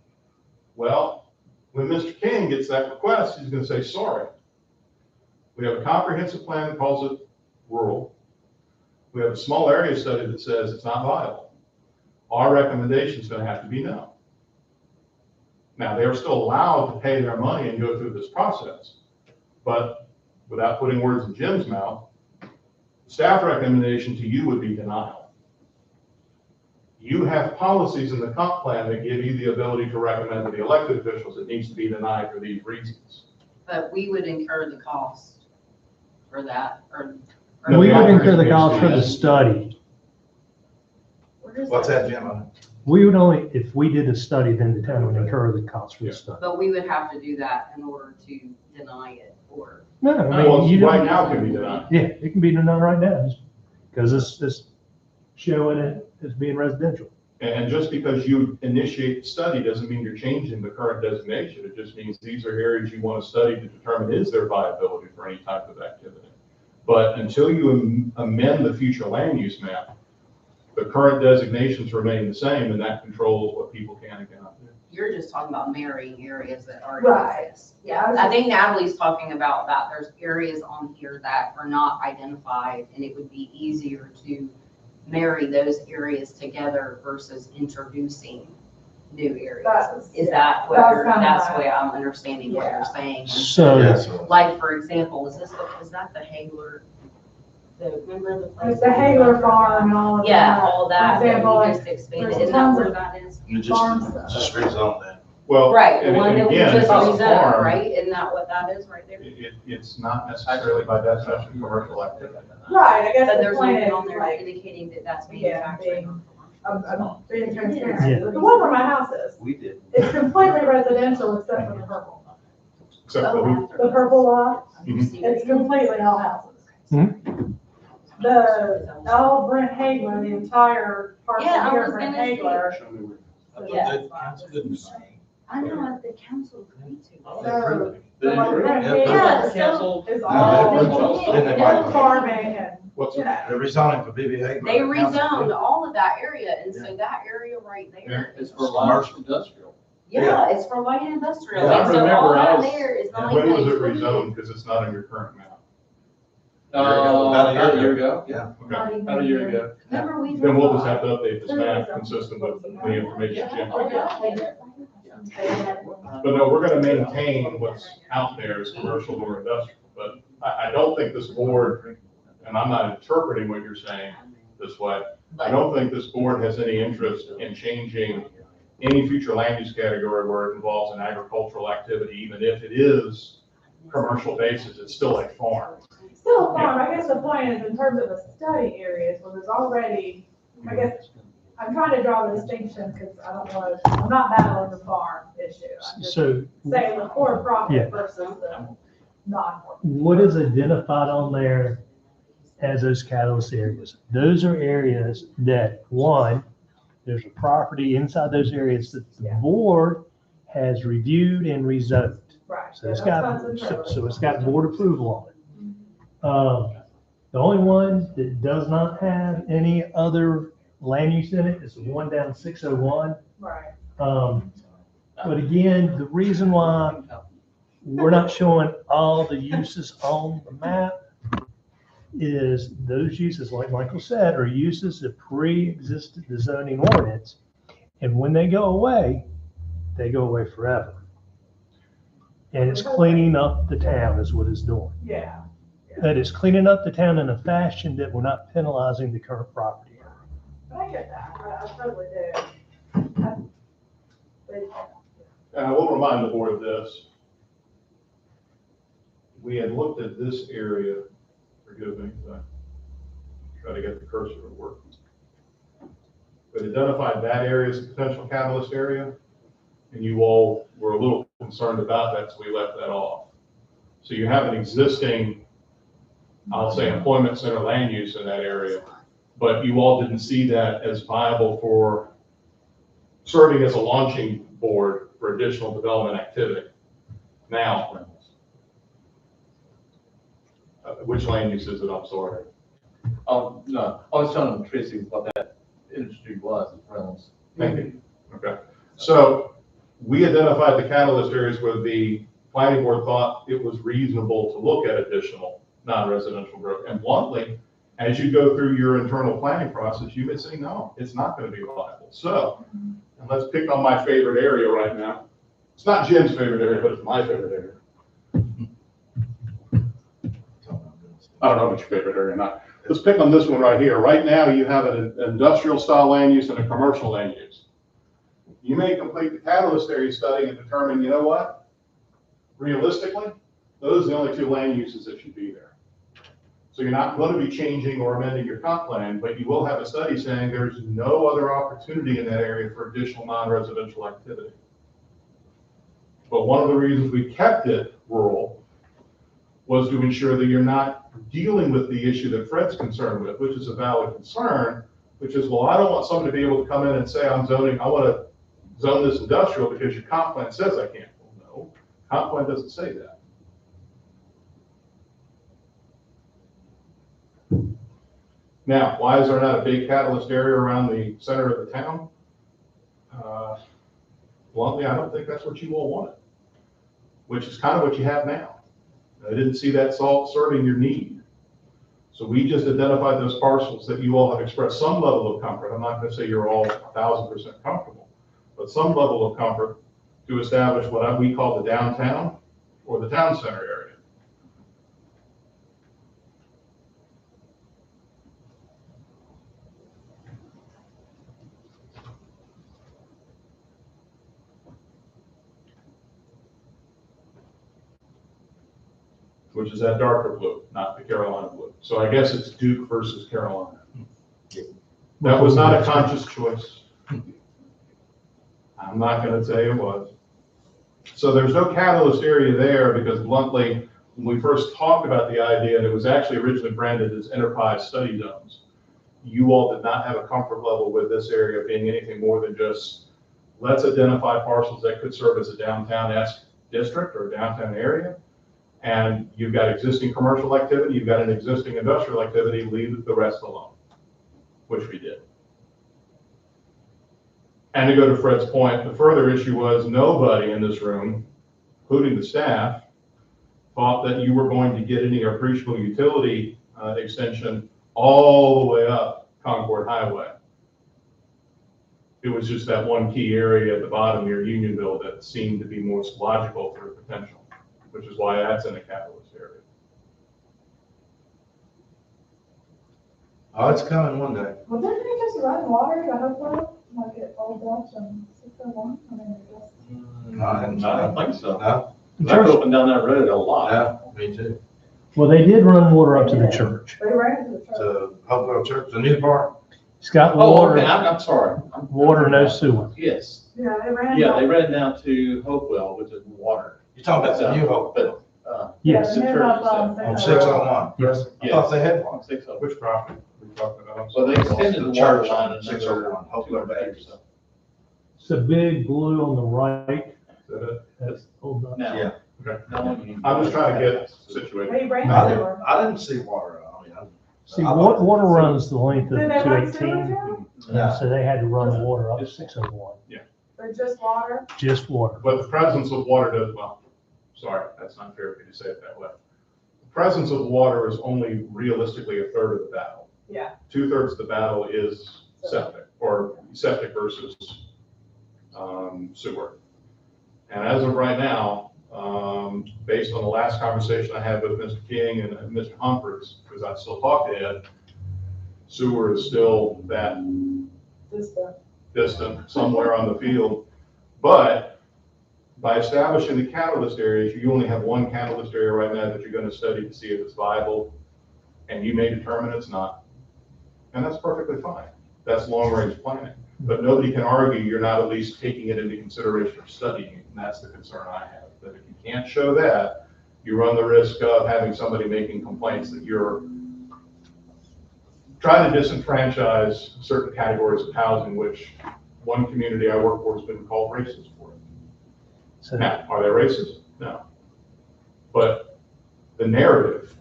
Well, when Mr. King gets that request, he's going to say, sorry. We have a comprehensive plan that calls it rural. We have a small area study that says it's not viable. Our recommendation is going to have to be no. Now, they're still allowed to pay their money and go through this process, but without putting words in Jim's mouth, the staff recommendation to you would be denial. You have policies in the comp plan that give you the ability to recommend to the elected officials it needs to be denied for these reasons. But we would incur the cost for that, or. No, We the would incur the operating cost for the expense. study. Where is What's that, Jim? We would only, if we did the study, then the town would incur the cost for the study. But we would have to do that in order to deny it, or. No, I Well, mean, you right don't, now it can be denied. yeah, it can be done right now, because it's showing it as being residential. And just because you initiate the study doesn't mean you're changing the current designation. It just means these are areas you want to study to determine is there viability for any type of activity. But until you amend the future land use map, the current designations remain the same, and that controls what people can and cannot do. You're just talking about marrying areas that already Right. exist. Yeah, I think Natalie's talking about that. There's areas on here that are not identified, and it would be easier to marry those areas together versus introducing new areas. That's- Is that what That was you're, kinda that's my- the way I'm understanding what Yeah. you're saying? So, Yeah, so- Like, for example, is that the Hagler, remember the place? It's the Hagler farm and all of that. Yeah, all that, For that example, we like, just expanded, there's isn't that tons where of that is? You farm just, stuff. just rezone that. Well, Right, the and- one and that we again, just it's a rezoned, farm. right? Isn't that what that is right there? It's not necessarily by definition commercial activity. Right, I guess But the there's point nothing is, on there like, indicating that that's Yeah, manufacturing. I'm being Yeah. transparent. The one where my house is, We did. it's completely residential except for the purple. Except for who? The purple lot, Mhm. it's completely all houses. Hmm? All Brent Hagler, the entire parcel Yeah, I here, was Brent gonna say. Hagler. Yeah. I know, what the council agreed to. So, so They like agree. Brent Yeah, Hagler the council- is No, all they rezoned. Didn't they buy it? farming and, What's you it? know. They're rezoning for BB Hager. They rezoned all of that area, and so that area right there. It's for light industrial. Yeah, it's for light industrial, Yeah, I and so all remember I that was- there is not When even was it included. rezoned? Because it's not on your current map. About About a year ago. Yeah. Okay. About a year ago. Remember we. Then we'll just have to update this map consistent with the information Jim gave us. But no, we're gonna maintain what's out there as commercial or industrial, but I don't think this board, and I'm not interpreting what you're saying this way, I don't think this board has any interest in changing any future land use category where it involves an agricultural activity, even if it is commercial basis, it's still a farm. Still a farm, I guess the point is in terms of the study areas, where there's already, I guess, I'm trying to draw the distinction because I don't want to, I'm not battling the farm issue. I'm just so saying the for Yeah. profit versus the non-for. what is identified on there as those catalyst areas? Those are areas that, one, there's a property inside those areas that the board has reviewed and rezoned. Right. So it's yeah, got, that's fence and so trailers. it's got board approval on it. The only one that does not have any other land use in it is the one down 601. Right. But again, the reason why we're not showing all the uses on the map is those uses, like Michael said, are uses that pre-existed the zoning ordinance. And when they go away forever. And it's cleaning up the town is what it's doing. Yeah. That is cleaning up the town in a fashion that we're not penalizing the current property owner. But I get that. I totally do. And I will remind the board of this. We had looked at this area, forgive me, try to get the cursor to work. We identified that area as a potential catalyst area, and you all were a little concerned about that, so we left that off. So you have an existing, I'll say, employment center land use in that area, but you all didn't see that as viable for serving as a launching board for additional development activity. Now, which land use is it? I'm sorry. Oh, no, I was telling Tracy what that industry was, rentals. Thank you. Okay. So we identified the catalyst areas where the planning board thought it was reasonable to look at additional non-residential growth. And bluntly, as you go through your internal planning process, you may say, no, it's not going to be viable. So, and let's pick on my favorite area right now. It's not Jim's favorite area, but it's my favorite area. I don't know what your favorite area or not. Let's pick on this one right here. Right now, you have an industrial style land use and a commercial land use. You may complete the catalyst area study and determine, you know what? Realistically, those are the only two land uses that should be there. So you're not going to be changing or amending your comp plan, but you will have a study saying there's no other opportunity in that area for additional non-residential activity. But one of the reasons we kept it rural was to ensure that you're not dealing with the issue that Fred's concerned with, which is a valid concern, which is, well, I don't want someone to be able to come in and say, I'm zoning, I want to zone this industrial because your comp plan says I can't. Well, no, comp plan doesn't say that. Now, why is there not a big catalyst area around the center of the town? Bluntly, I don't think that's what you all wanted, which is kind of what you have now. I didn't see that serving your need. So we just identified those parcels that you all have expressed some level of comfort. I'm not going to say you're all 1,000% comfortable, but some level of comfort to establish what we call the downtown or the town center area. Which is that darker blue, not the Carolina blue. So I guess it's Duke versus Carolina. That was not a conscious choice. I'm not going to say it was. So there's no catalyst area there because bluntly, when we first talked about the idea, and it was actually originally branded as enterprise study zones, you all did not have a comfort level with this area being anything more than just, let's identify parcels that could serve as a downtown-esque district or downtown area. And you've got existing commercial activity, you've got an existing industrial activity, leave the rest alone, which we did. And to go to Fred's point, the further issue was nobody in this room, including the staff, thought that you were going to get any appreciable utility extension all the way up Concord Highway. It was just that one key area at the bottom near Unionville that seemed to be most logical for potential, which is why that's in the catalyst area. Oh, it's coming one day. Well, didn't they just run water to Hopewell, like at Old Dutch and 601? I mean, it just. No, I hadn't. I don't think so. No? I go up and down that road a lot. Yeah, me too. Well, they did run water up to the church. They ran into the church. To Hopewell Church, the new part. It's got Oh, okay, water, I'm sorry. water, no sewer. Yes, Yeah, they ran. yeah, they ran down to Hopewell, which is water. You're talking about the new Hopewell But, Yes. Yeah, the the new church Hopewell itself. on Six- 601. Yes. I thought they had one. 601. Which property are we talking about? So they extended the water church line on another 601, Hopewell 200 feet or Bay. so. It's a big blue on the right. Is that it? That's Old Dutch. Now, Yeah. Okay. no one- I'm just trying to get situated. They ran I into didn't, her. I didn't see water. I mean, See, water runs the length of Did they run 218, sewer too? Yeah. so they had to run water up 601, Or just water? just water. But the presence of water does, well, sorry, that's not fair for you to say it that way. The presence of water is only realistically a third of the battle. Yeah. 2/3 of the battle is septic, or septic versus sewer. And as of right now, based on the last conversation I had with Mr. King and Mr. Humphries, because I still talk to Ed, sewer is still that Just distant somewhere on the field. But by establishing the catalyst areas, you only have one catalyst area right now that you're going to study to see if it's viable, and you may determine it's not. And that's perfectly fine. That's long-range planning. But nobody can argue you're not at least taking it into consideration or studying it, and that's the concern I have. That if you can't show that, you run the risk of having somebody making complaints that you're trying to disenfranchise certain categories of housing, which one community I work for has been called racist for it. So Now, are they racist? No. But the narrative,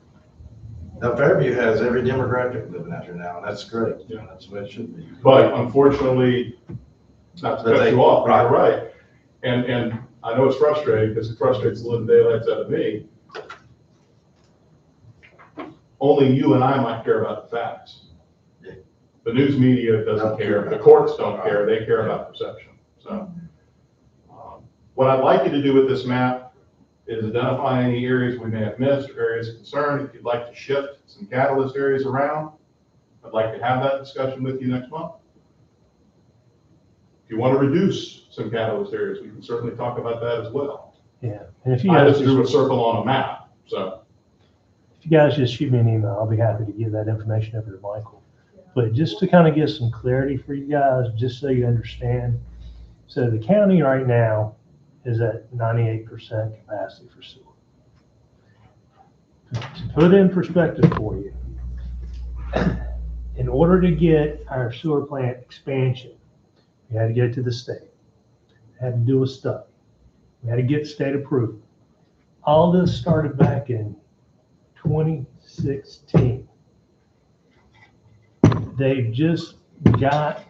Now Fairview has every demographic living out here now, and that's great. Yeah. That's the way it should be. but unfortunately, not to But cut they- you off, but you're right. And I know it's frustrating because it frustrates the living daylights out of me. Only you and I might care about the facts. Yeah. The news media doesn't care, the courts don't care, they care about perception. So, what I'd like you to do with this map is identify any areas we may have missed or areas of concern. If you'd like to shift some catalyst areas around, I'd like to have that discussion with you next month. If you want to reduce some catalyst areas, we can certainly talk about that as well. Yeah, and if you I guys just drew a just, circle on a map, so. if you guys just shoot me an email, I'll be happy to give that information over to Michael. But just to kind of get some clarity for you guys, just so you understand. So the county right now is at 98% capacity for sewer. To put it in perspective for you, in order to get our sewer plant expansion, we had to get to the state, had to do a study, we had to get state approval. All this started back in 2016. They've just got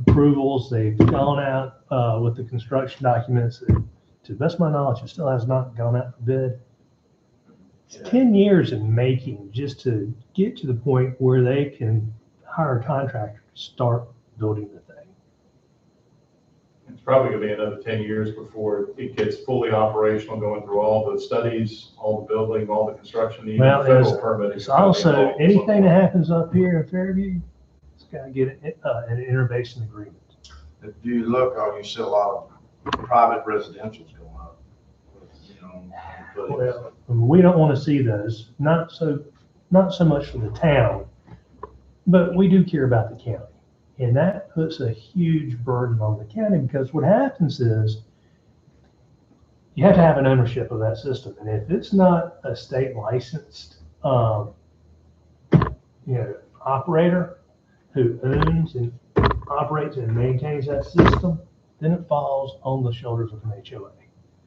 approvals, they've gone out with the construction documents. To the best of my knowledge, it still has not gone out for bid. It's 10 years in making just to get to the point where they can hire a contractor to start building the thing. It's probably gonna be another 10 years before it gets fully operational, going through all the studies, all the building, all the construction needed, Well, federal permitting. it's also, anything that happens up here in Fairview, it's gotta get an interbasin agreement. If you look, you see a lot of private residentials going up. You know, Well, we don't want to see those, not so much for the town, but we do care about the county. And that puts a huge burden on the county, because what happens is you have to have an ownership of that system. And if it's not a state licensed, operator who owns and operates and maintains that system, then it falls on the shoulders of an HOA.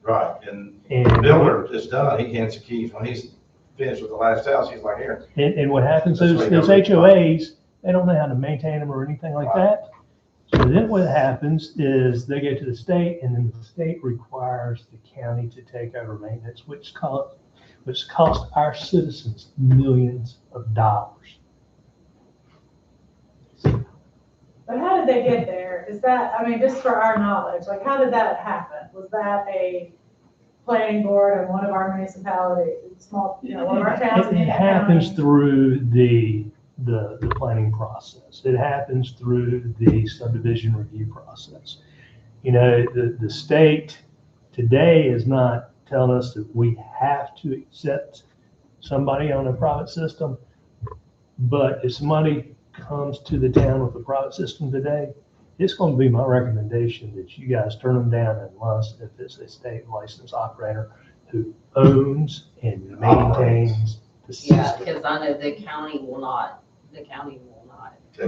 right, and And the builder is done, he hands the keys, when he's finished with the last house, he's like, here. And what happens That's is why you those gotta- HOAs, they don't know how to maintain them or anything like that. So then what happens is they go to the state, and then the state requires the county to take over maintenance, which costs our citizens millions of dollars. But how did they get there? Is that, I mean, just for our knowledge, like, how did that happen? Was that a planning board in one of our municipalities, small, one of our towns? in It the happens county? through the planning process. It happens through the subdivision review process. The state today is not telling us that we have to accept somebody on a private system, but if somebody comes to the town with a private system today, it's going to be my recommendation that you guys turn them down unless if it's a state licensed operator who owns and maintains the Yeah, system. because I know the county will not. Take it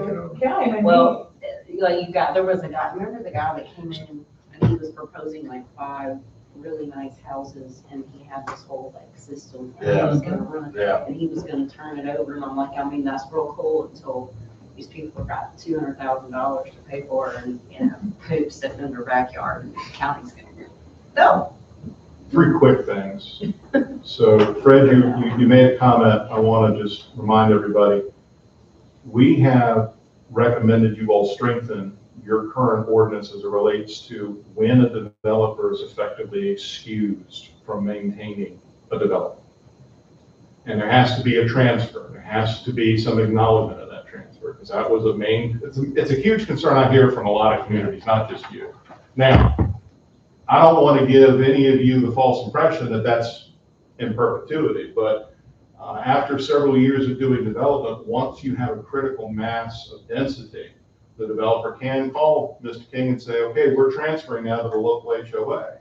over. County, maybe. Well, there was a guy, remember the guy that came in and he was proposing like 5 really nice houses, and he had this whole system. And he was gonna run it, Yeah. and he was gonna turn it over, and I'm like, I mean, that's real cool until these people got $200,000 to pay for it, and poop sitting in their backyard, and the county's gonna go, no. 3 quick things. So Fred, you made a comment. I want to just remind everybody, we have recommended you all strengthen your current ordinance as it relates to when a developer is effectively excused from maintaining a development. And there has to be a transfer. There has to be some acknowledgement of that transfer, because that was it's a huge concern I hear from a lot of communities, not just you. Now, I don't want to give any of you the false impression that that's in perpetuity, but after several years of doing development, once you have a critical mass of density, the developer can call Mr. King and say, okay, we're transferring now to the local HOA.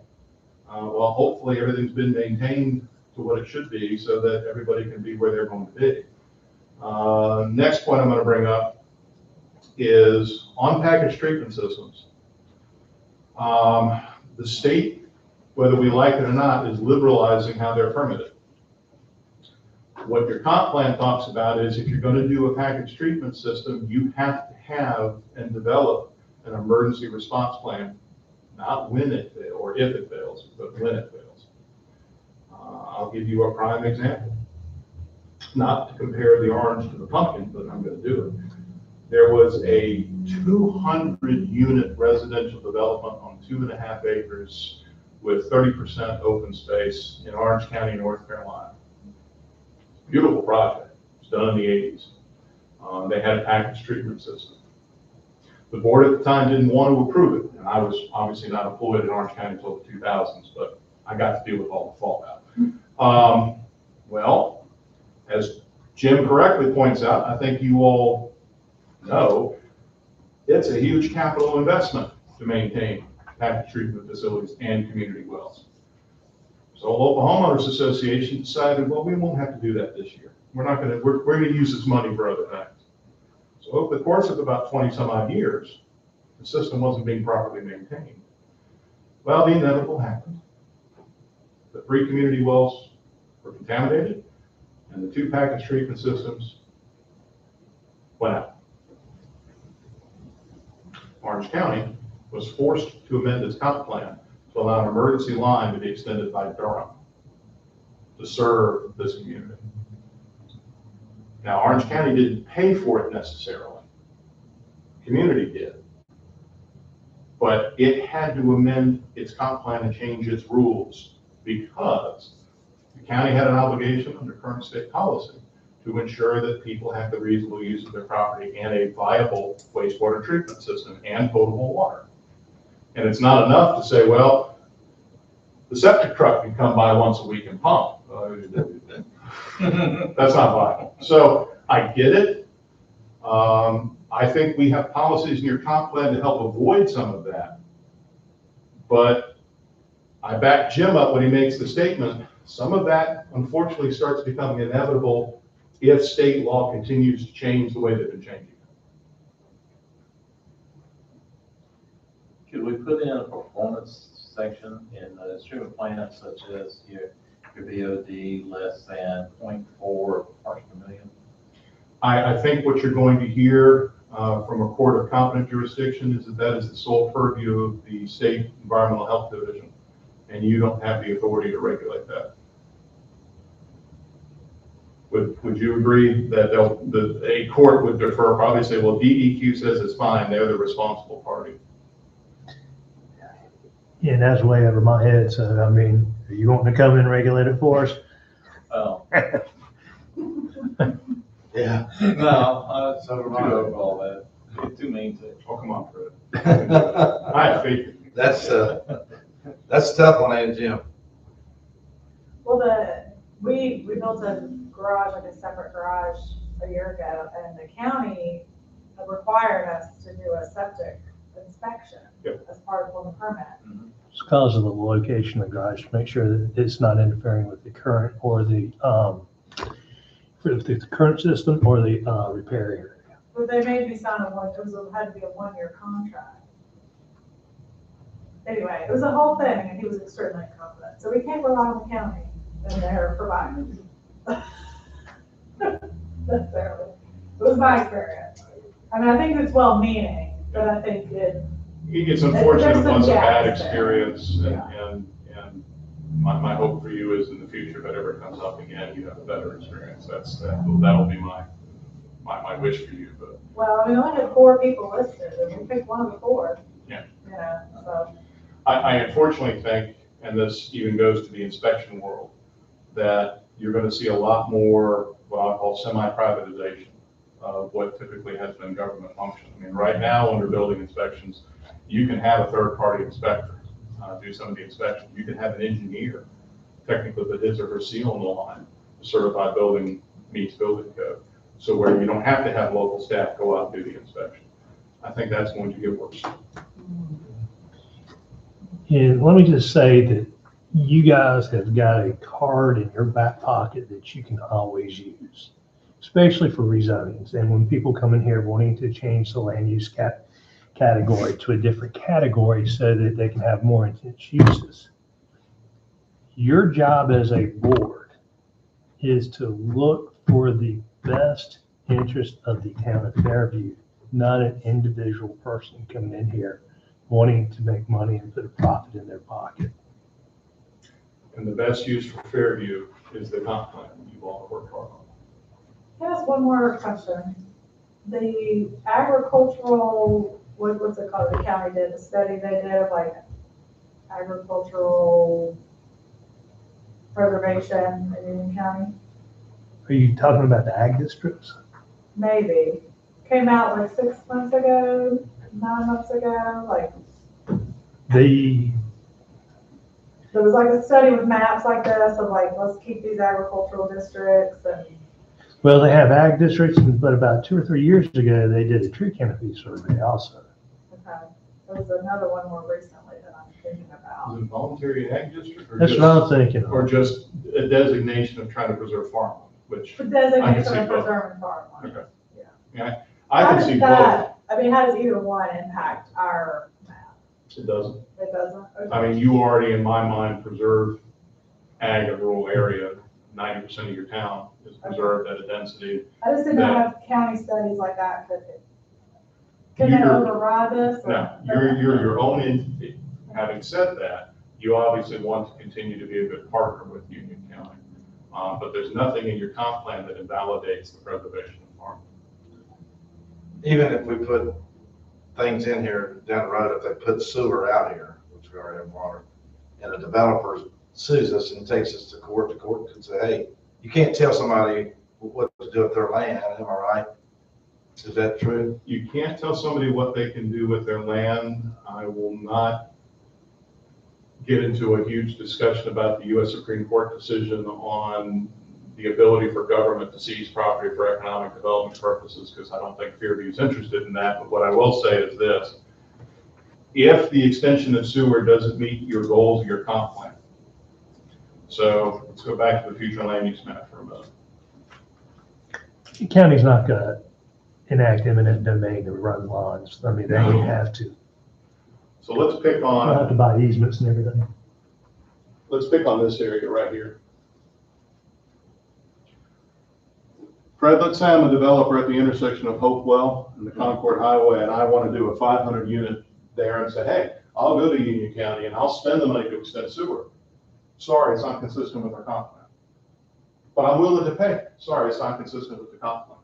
Well, hopefully everything's been maintained to what it should be so that everybody can be where they're going to be. Next point I'm going to bring up is on package treatment systems. The state, whether we like it or not, is liberalizing how they're permitted. What your comp plan talks about is if you're going to do a package treatment system, you have to have and develop an emergency response plan, not when it fails or if it fails, but when it fails. I'll give you a prime example. Not to compare the orange to the pumpkin, but I'm going to do it. There was a 200-unit residential development on 2.5 acres with 30% open space in Orange County, North Carolina. Beautiful project. It was done in the 80s. They had a package treatment system. The board at the time didn't want to approve it, and I was obviously not employed in Orange County until the 2000s, but I got to deal with all the fallout. Well, as Jim correctly points out, I think you all know, it's a huge capital investment to maintain package treatment facilities and community wells. So local homeowners association decided, well, we won't have to do that this year. We're going to use this money for other things. So over the course of about 20 some odd years, the system wasn't being properly maintained. Well, the inevitable happened. The 3 community wells were contaminated, and the 2 package treatment systems went out. Orange County was forced to amend its comp plan to allow an emergency line to be extended by Durham to serve this community. Now, Orange County didn't pay for it necessarily. The community did. But it had to amend its comp plan and change its rules because the county had an obligation under current state policy to ensure that people have the reasonable use of their property and a viable wastewater treatment system and potable water. And it's not enough to say, well, the septic truck can come by once a week and pump. That's not viable. So I get it. I think we have policies in your comp plan to help avoid some of that. But I back Jim up when he makes the statement, some of that unfortunately starts becoming inevitable if state law continues to change the way they've been changing. Could we put in a performance section in the treatment plan such as your VOD less than 0.4 parts per million? I think what you're going to hear from a court of competent jurisdiction is that that is the sole purview of the state environmental health division, and you don't have the authority to regulate that. Would you agree that a court would defer, probably say, well, DEQ says it's fine, they're the responsible party? Yeah, and that's way over my head, so I mean, are you wanting to come in and regulate it for us? Oh, Yeah. no, it's over all that. It's too mean to. Oh, come on, Fred. I have faith in you. That's a tough one, ain't it, Jim? Well, we built a garage, like a separate garage a year ago, and the county required us to do a septic inspection as part of the permit. It's because of the location of the garage, to make sure that it's not interfering with the current or the, for the current system or the, repair area. But they made me sign had to be a 1-year contract. Anyway, it was a whole thing, and he was extremely confident. So we can't rely on the county and their providers. Necessarily. It was my experience. I mean, I think it's well-meaning, but I think It's unfortunate There's it some was a bad gaps there. experience, Yeah. and my hope for you is in the future, if it ever comes up again, you have a better experience. That'll be my wish for you, but. well, I mean, we only had 4 people listed, and we picked one of the 4. Yeah. You know, so. I unfortunately think, and this even goes to the inspection world, that you're going to see a lot more what I call semi-privatization of what typically has been government function. I mean, right now, under building inspections, you can have a third-party inspector do some of the inspection. You can have an engineer technically put his or her seal on the line. A certified building meets building code. So where you don't have to have local staff go out and do the inspection. I think that's going to get worse. And let me just say that you guys have got a card in your back pocket that you can always use, especially for rezonings. And when people come in here wanting to change the land use category to a different category so that they can have more intense uses, your job as a board is to look for the best interest of the town of Fairview, not an individual person coming in here wanting to make money and put a profit in their pocket. And the best use for Fairview is the comp plan you've all worked hard on. Can I ask one more question? The agricultural, what's it called, the county did, the study they did of like agricultural preservation in Union County? Are you talking about the ag districts? Maybe. Came out like 6 months ago, 9 months ago, like, there was like a study with maps like this of like, let's keep these agricultural districts and. Well, they have ag districts, but about 2 or 3 years ago, they did a tree canopy survey also. Okay, there was another one more recently that I'm thinking about. Is it voluntary ag district? Or That's just- what I'm thinking Or of. just a designation of trying to preserve farmland, which For I can designation see of both. preserving farmland. Okay. Yeah. Yeah, I How can does see both. that, I mean, how does either one impact our map? It doesn't. It doesn't? Okay. I mean, you already, in my mind, preserve ag and rural area. 90% of your town is preserved at a density. I just didn't know that- if county studies like that can they You're- override this? or- No, you're your own entity. Having said that, you obviously want to continue to be a good partner with Union County. But there's nothing in your comp plan that invalidates the preservation of farmland. Even if we put things in here down the road if they put sewer out here, which we already have water. And a developer sues us and takes us to court can say, hey, you can't tell somebody what to do with their land, am I right? Is that true? You can't tell somebody what they can do with their land. I will not get into a huge discussion about the U.S. Supreme Court decision on the ability for government to seize property for economic development purposes, because I don't think Fairview is interested in that. But what I will say is this: if the extension of sewer doesn't meet your goals of your comp plan. So let's go back to the future land use map for a minute. The county's not gonna enact eminent domain to run lawns. I mean, they have to. So let's pick They'll have to on, buy easements and everything. let's pick on this area right here. Fred, let's say I'm a developer at the intersection of Hopewell and the Concord Highway, and I want to do a 500 unit there and say, hey, I'll go to Union County and I'll spend the money to extend sewer. Sorry, it's not consistent with our comp plan. But I'm willing to pay. Sorry, it's not consistent with the comp plan.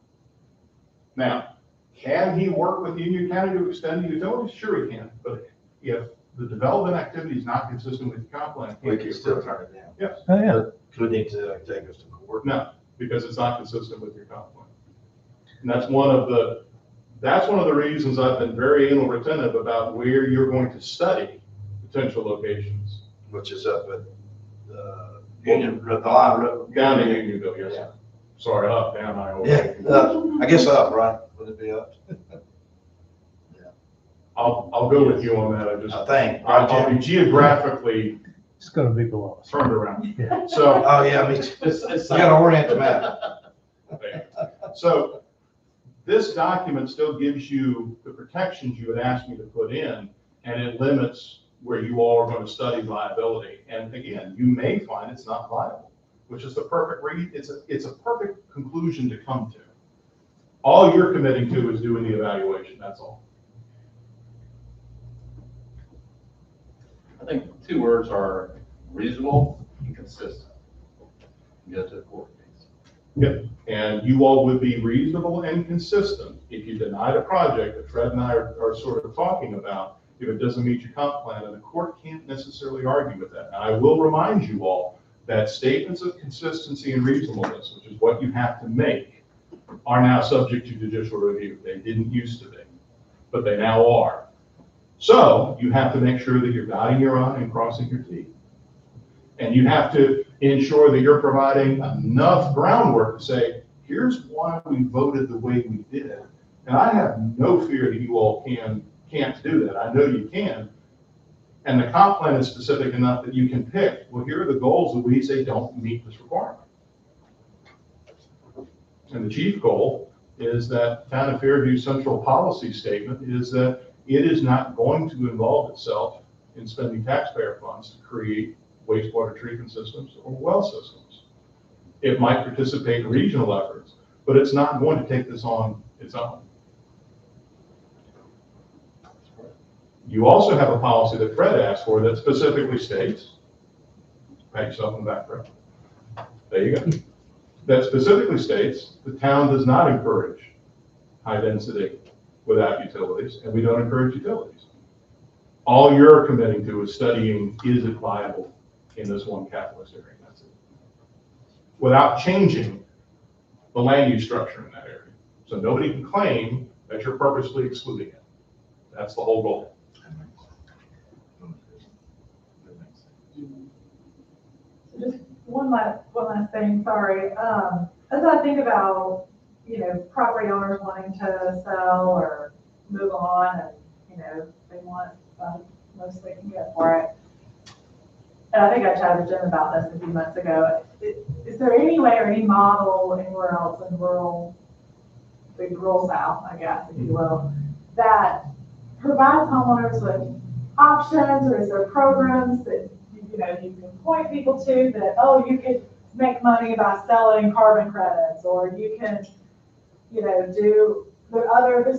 Now, can he work with Union County to extend the utilities? Sure he can. But if the development activity is not consistent with the comp plan, We can still turn it down. Yes. Oh, yeah. But do we need to take us to court? No, because it's not consistent with your comp plan. And that's one of the reasons I've been very anal retentive about where you're going to study potential locations. Which is up at, Union, the line road. Down in Unionville, yes. Yeah. Sorry, up, down, I always. Yeah, I guess up, right? Would it be up? I'll go with you on that. I think. I'll be geographically It's gonna be below us. turned around. Yeah. So, Oh, yeah, me too. You gotta orient the map. so this document still gives you the protections you had asked me to put in, and it limits where you all are going to study viability. And again, you may find it's not viable, which is the perfect it's a perfect conclusion to come to. All you're committing to is doing the evaluation, that's all. I think two words are reasonable and consistent. Get to the court case. Yep. And you all would be reasonable and consistent if you denied a project that Fred and I are sort of talking about, if it doesn't meet your comp plan, and the court can't necessarily argue with that. Now, I will remind you all that statements of consistency and reasonableness, which is what you have to make, are now subject to judicial review. They didn't used to be, but they now are. So you have to make sure that you're dotting your I and crossing your T. And you have to ensure that you're providing enough groundwork to say, here's why we voted the way we did. And I have no fear that you all can't do that. I know you can. And the comp plan is specific enough that you can pick, well, here are the goals that we say don't meet this requirement. And the chief goal is that Town of Fairview central policy statement is that it is not going to involve itself in spending taxpayer funds to create wastewater treatment systems or well systems. It might participate in regional efforts, but it's not going to take this on its own. You also have a policy that Fred asked for that specifically states, pat yourself on the back, Fred. There you go. That specifically states the town does not encourage high density without utilities, and we don't encourage utilities. All you're committing to is studying, is it viable in this one capitalist area? That's it. Without changing the land use structure in that area. So nobody can claim that you're purposely excluding it. That's the whole goal. Just one last thing, sorry. As I think about, property owners wanting to sell or move on and, they want the most they can get for it. And I think I chatted with Jim about this a few months ago. Is there any way or any model anywhere else in the rural South, I guess, if you will, that provides homeowners with options, or is there programs that you can point people to that, oh, you could make money by selling carbon credits, or you can, there's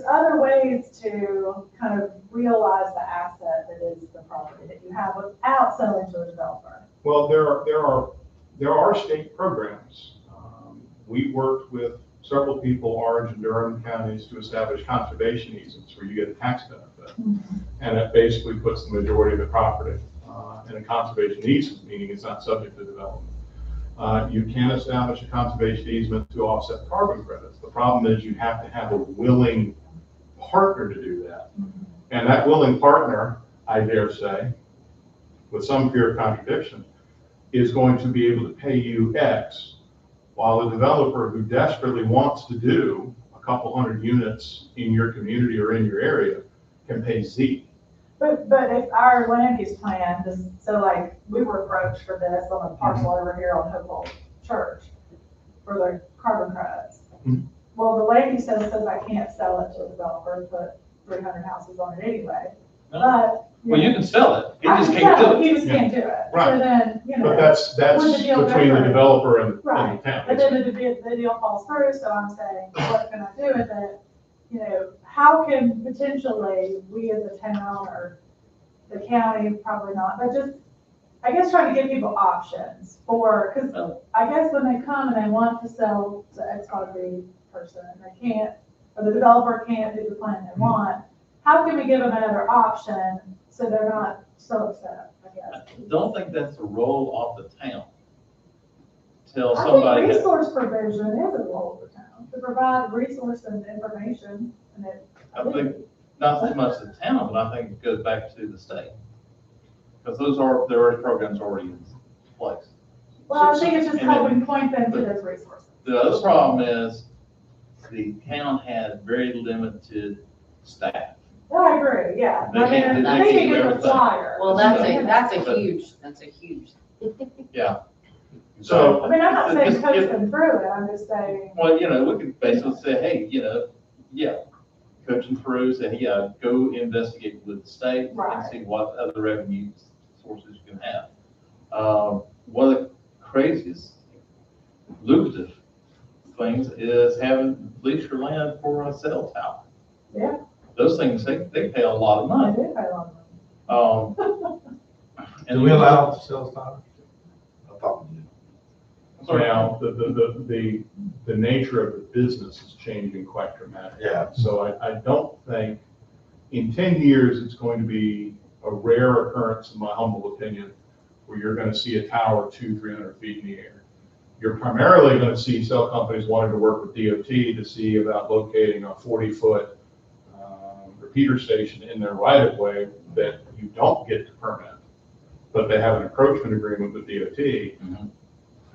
other ways to kind of realize the asset that is the property that you have without selling to a developer? Well, there are state programs. We worked with several people, Orange and Durham counties, to establish conservation easements where you get a tax benefit. And it basically puts the majority of the property in a conservation easement, meaning it's not subject to development. You can establish a conservation easement to offset carbon credits. The problem is you have to have a willing partner to do that. And that willing partner, I dare say, with some fear of contradiction, is going to be able to pay you X, while a developer who desperately wants to do a couple hundred units in your community or in your area can pay Z. But if our land use plan, so like, we were approached for this on a parcel over here on Hopewell Church for the carbon credits. Mhm. Well, the land use says I can't sell it to a developer and put 300 houses on it anyway, but. Well, you can sell it, you I just can can't sell do it, it. You just can't do it. Right. So then, But that's What's the deal between the breaker? developer and the Right. town. But then the deal falls through, so I'm saying, what can I do with it? How can potentially we as a town or the county, probably not, but just, I guess, trying to give people options because I guess when they come and they want to sell to X, Y, Z person, and they can't, or the developer can't do the plan they want, how can we give them another option so they're not so upset, I guess? I don't think that's a role of the town. Tell I somebody. think resource provision is a role of the town, to provide resource and information, and it. I think not so much the town, but I think it goes back to the state. Because there are programs already in place. Well, I think it's just And then- helping point them to those resources. The other problem is the town had very limited staff. Well, I agree, yeah. They can't- I they think can't it do is a everything. flyer. Well, that's a huge. Yeah. So, I mean, I'm not saying Just coach give- them through it, I'm just saying, Well, we could basically say, hey, coach them through, say, yeah, go investigate with the state and Right. see what other revenue sources you can have. One of the craziest lucrative things is having lease your land for a cell tower. yeah, Those things, they pay a lot of I money. do pay a lot of money. And Do we allow the sales towers? I thought we did. now, the nature of the business is changing quite dramatically. Yeah. So I don't think, in 10 years, it's going to be a rare occurrence, in my humble opinion, where you're going to see a tower 200-300 feet in the air. You're primarily going to see cell companies wanting to work with DOT to see about locating a 40-foot repeater station in their right-of-way that you don't get to permit, but they have an encroachment agreement with DOT. Mhm.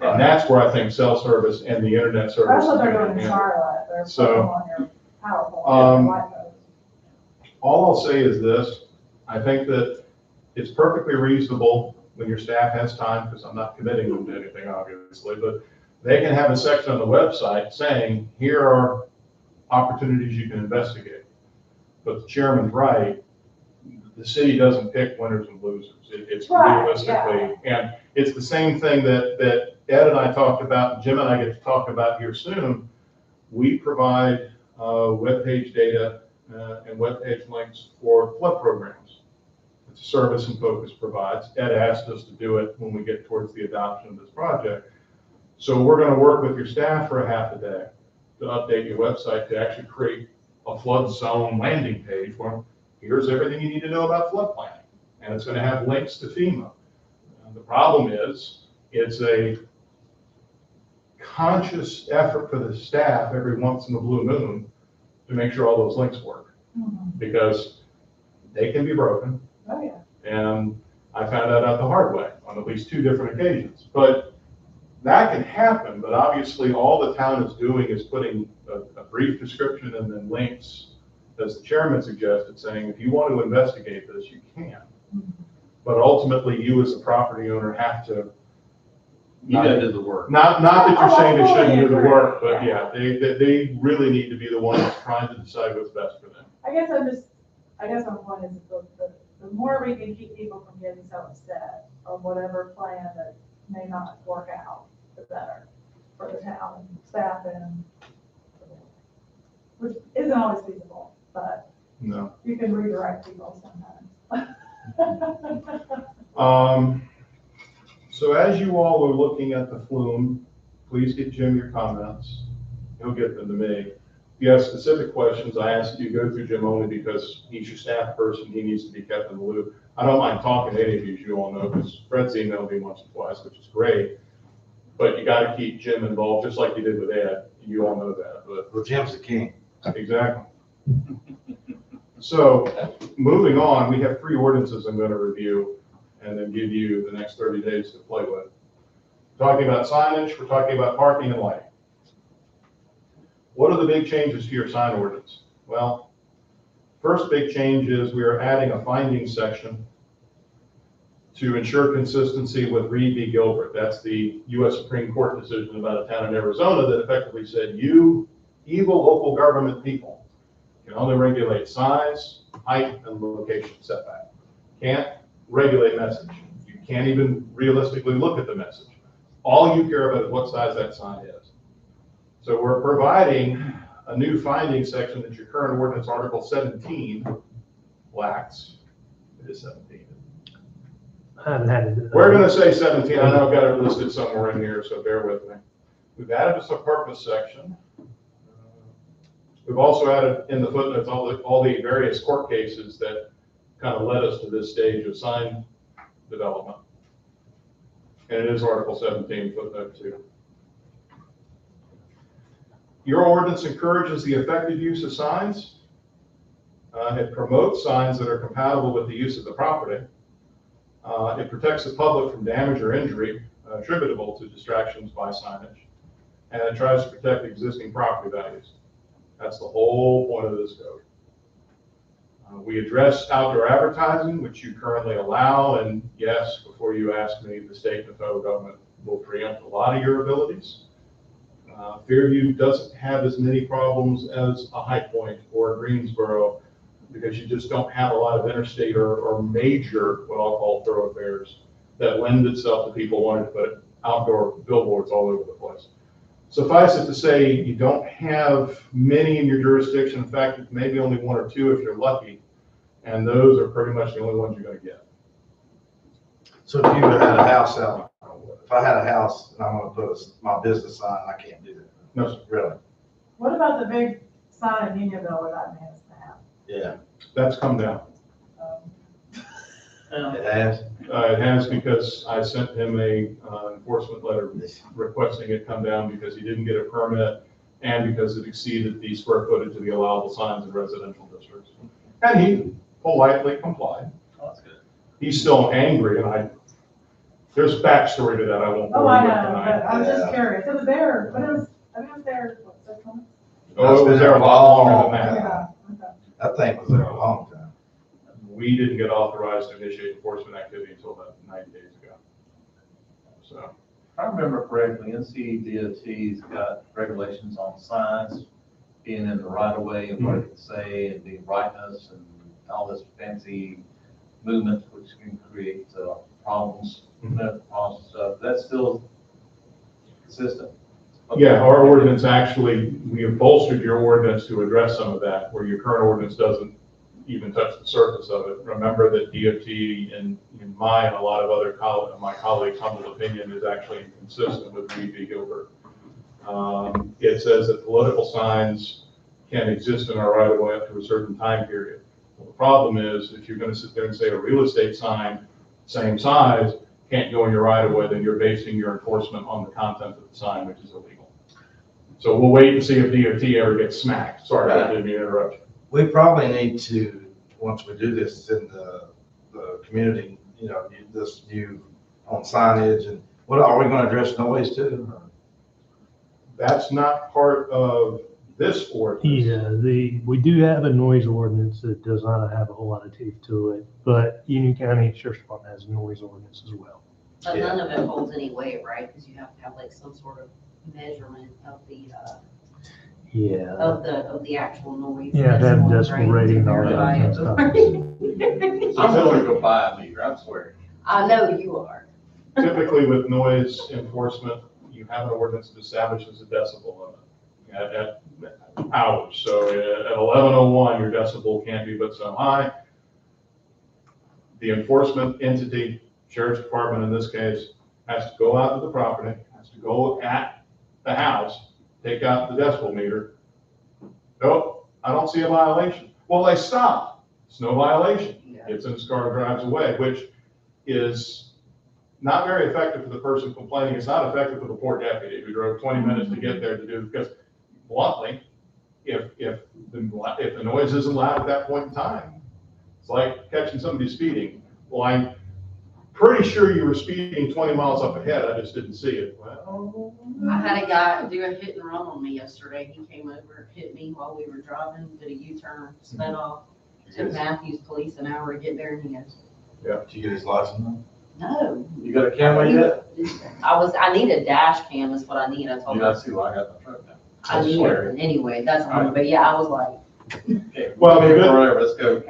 And that's where I think cell service and the internet service. That's what is they're gonna doing in be. Charlotte, they're putting So, them on your power pole, your light post. All I'll say is this, I think that it's perfectly reasonable when your staff has time, because I'm not committing them to anything, obviously, but they can have a section on the website saying, here are opportunities you can investigate. But the chairman's right, the city doesn't pick winners and losers. It's Right, realistically, and it's the same thing that Ed and I talked about, and Jim and I get to talk about here soon. We provide webpage data and webpage links for flood programs. It's a service and Focus provides. Ed asked us to do it when we get towards the adoption of this project. So we're going to work with your staff for a half a day to update your website to actually create a flood zone landing page where here's everything you need to know about flood planning. And it's going to have links to FEMA. The problem is it's a conscious effort for the staff every once in a blue moon to make sure all those links work, because they can be broken. Oh, yeah. And I found that out the hard way on at least 2 different occasions. But that can happen, but obviously all the town is doing is putting a brief description and then links, as the chairman suggested, saying, if you want to investigate this, you can. But ultimately, you as a property owner have to. You gotta do the work. Not that you're saying they shouldn't do the Agree. work, but yeah, they really need to be the ones trying to decide what's best for them. I guess my point is the more we can keep people from getting so upset on whatever plan that may not work out, the better for the town and staff, and which isn't always feasible, but No. you can redirect people sometimes. So as you all are looking at the flume, please get Jim your comments. he'll get them to me. If you have specific questions, I ask you go through Jim only because he's your staff person, he needs to be kept in the loop. I don't mind talking to any of you, as you all know, because Fred's emailed me once or twice, which is great. But you gotta keep Jim involved, just like you did with Ed, you all know that, but. Well, Jim's the king. Exactly. So, moving on, we have 3 ordinances I'm gonna review and then give you the next 30 days to play with. Talking about signage, we're talking about parking and lighting. What are the big changes to your sign ordinance? Well, first big change is we are adding a findings section to ensure consistency with Reed v. Gilbert. That's the U.S. Supreme Court decision about a town in Arizona that effectively said, you evil local government people can only regulate size, height, and location setback. Can't regulate message. You can't even realistically look at the message. All you care about is what size that sign is. So we're providing a new finding section that your current ordinance Article 17 lacks. It is 17. I haven't had it. We're going to say 17. I know I've got it listed somewhere in here, so bear with me. We've added a purpose section. We've also added in the footnotes all the various court cases that kind of led us to this stage of sign development. And it is Article 17, footnote 2. Your ordinance encourages the effective use of signs. It promotes signs that are compatible with the use of the property. It protects the public from damage or injury attributable to distractions by signage. And it tries to protect existing property values. That's the whole point of this code. We address outdoor advertising, which you currently allow, and yes, before you ask me, the state and the federal government will preempt a lot of your abilities. Fairview doesn't have as many problems as a High Point or a Greensboro because you just don't have a lot of interstate or major, what I'll call thoroughfares, that lend itself to people wanting to put outdoor billboards all over the place. Suffice it to say, you don't have many in your jurisdiction. In fact, maybe only 1 or 2 if you're lucky, and those are pretty much the only ones you're going to get. So if you had a house out, if I had a house and I'm gonna put my business sign, I can't do that. No, sir. Really? What about the big sign in Unionville where that man is now? Yeah. That's come down. It has? It has because I sent him a enforcement letter requesting it come down because he didn't get a permit and because it exceeded the square footage of the allowable signs in residential districts. And he politely complied. Oh, that's good. He's still angry, and there's a backstory to that I won't Oh, bore I you with know, tonight. but I'm just curious. It was there, but it was there, what, 6 months? Oh, it was there a lot longer than that. Yeah, okay. That thing was there a long time. We didn't get authorized to initiate enforcement activity until about 90 days ago. So, If I remember correctly, NCDOT's got regulations on signs being in the right of way and what it can say and the brightness and all this fancy movement, which can create problems, problems and stuff. That's still consistent. Okay. yeah, our ordinance actually, we have bolstered your ordinance to address some of that, where your current ordinance doesn't even touch the surface of it. Remember that DOT, in my and a lot of other my colleagues' humble opinion, is actually inconsistent with Reed v. Gilbert. It says that political signs can exist in our right of way up to a certain time period. Well, the problem is if you're going to sit there and say a real estate sign, same size, can't go in your right of way, then you're basing your enforcement on the content of the sign, which is illegal. So we'll wait and see if DOT ever gets smacked. Sorry, I didn't mean to interrupt you. We probably need to, once we do this in the community, this view on signage and what, are we going to address noise too? That's not part of this ordinance. Yeah, we do have a noise ordinance that does not have a whole lot of teeth to it, but Union County Sheriff's Department has a noise ordinance as well. But none of it holds any weight, right? Because you have to have like some sort of measurement of the, Yeah. of the actual noise. Yeah, that decibel right, to rating and all verify that it. kind of stuff. I'm willing to go buy a meter, I swear. I know you are. Typically with noise enforcement, you have an ordinance that establishes a decibel limit at hours. So at 11:01, your decibel can't be but so high. The enforcement entity, Sheriff's Department in this case, has to go out to the property, has to go at the house, take out the decibel meter. Nope, I don't see a violation. Well, they stop. It's no violation. Gets in his car, drives away, which is not very effective for the person complaining. It's not effective for the poor deputy who drove 20 minutes to get there to do, because bluntly, if the noise isn't loud at that point in time, it's like catching somebody speeding. Well, I'm pretty sure you were speeding 20 miles up ahead. I just didn't see it. Well, I had a guy do a hit and run on me yesterday. He came over, hit me while we were driving, did a U-turn, sped off. Took Matthews Police an hour to get there, and he goes, Did you get his license? no. You got a camera yet? I need a dash cam is what I need. I told You him. gotta see what I got in my truck now. I need it. Anyway, that's one, but yeah, I was like. Okay, Well, the good- whatever, let's go.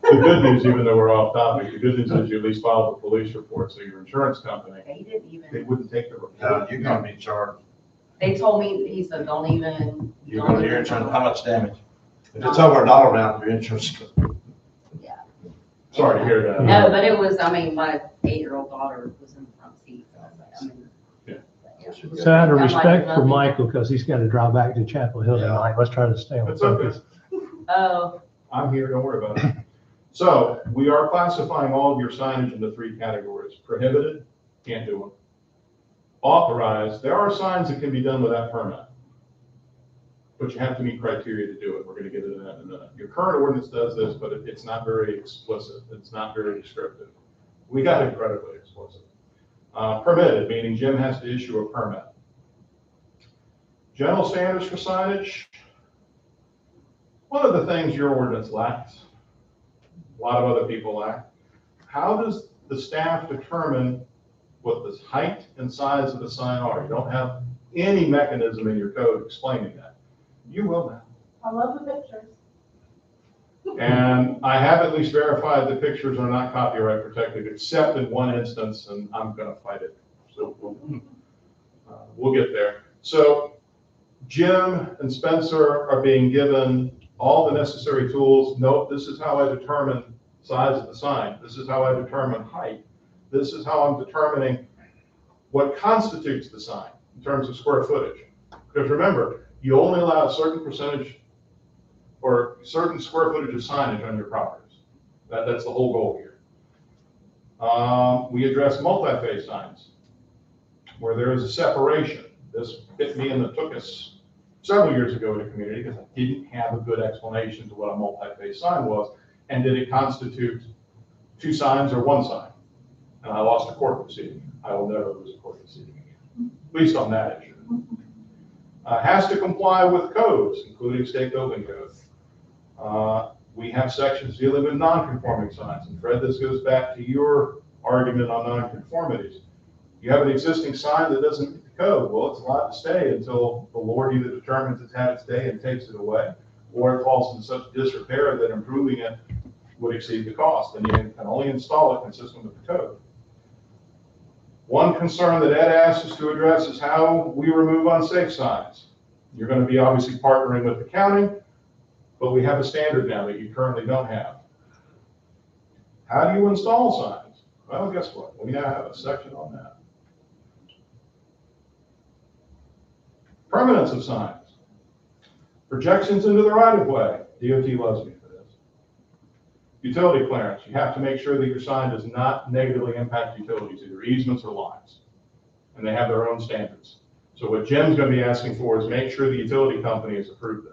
The good news, even though we're off topic, the good news is you at least filed a police report, so your insurance company, They didn't they even, wouldn't take the report. No, you're gonna be charged. they told me, he said, don't even. You're gonna, your insurance, how much damage? If it's over $1 amount, your insurance. Sorry to hear that. No, but it was, I mean, my 8-year-old daughter was in the front seat, so I was like, I mean. Yeah. yeah. So out of I'm like, respect for nothing. Michael, because he's got to drive back to Chapel Hill Yeah. tonight, let's try to stay on It's okay. focus. Oh, I'm here, don't worry about it. So we are classifying all of your signage into 3 categories. Prohibited, can't do them. Authorized, there are signs that can be done without permit, but you have to meet criteria to do it. We're going to get into that in a minute. Your current ordinance does this, but it's not very explicit. It's not very descriptive. We got incredibly explicit. Permitted, meaning Jim has to issue a permit. General standards for signage. One of the things your ordinance lacks, a lot of other people lack, how does the staff determine what the height and size of the sign are? You don't have any mechanism in your code explaining that. You will now. I love the pictures. And I have at least verified the pictures are not copyright protected, except in one instance, and I'm gonna fight it. So we'll get there. So Jim and Spencer are being given all the necessary tools. Note, this is how I determine size of the sign. This is how I determine height. This is how I'm determining what constitutes the sign in terms of square footage. Because remember, you only allow a certain percentage or certain square footage of signage on your properties. That's the whole goal here. We address multi-phase signs where there is a separation. This bit me in the took us several years ago in a community because I didn't have a good explanation to what a multi-phase sign was, and did it constitute 2 signs or 1 sign? And I lost a court proceeding. I will never lose a court proceeding again, at least on that issue. Has to comply with codes, including state building codes. We have sections dealing with non-conforming signs. And Fred, this goes back to your argument on non-conformities. You have an existing sign that doesn't meet the code. Well, it's allowed to stay until the Lord either determines it's had its day and takes it away, or it falls into such disrepair that improving it would exceed the cost. And you can only install it consistent with the code. One concern that Ed asked us to address is how we remove unsafe signs. You're going to be obviously partnering with the county, but we have a standard now that you currently don't have. How do you install signs? Well, guess what? We now have a section on that. Permanence of signs. Projections into the right-of-way. DOT loves me for this. Utility clearance. You have to make sure that your sign does not negatively impact utilities, either easements or lines. And they have their own standards. So what Jim's going to be asking for is make sure the utility company has approved this.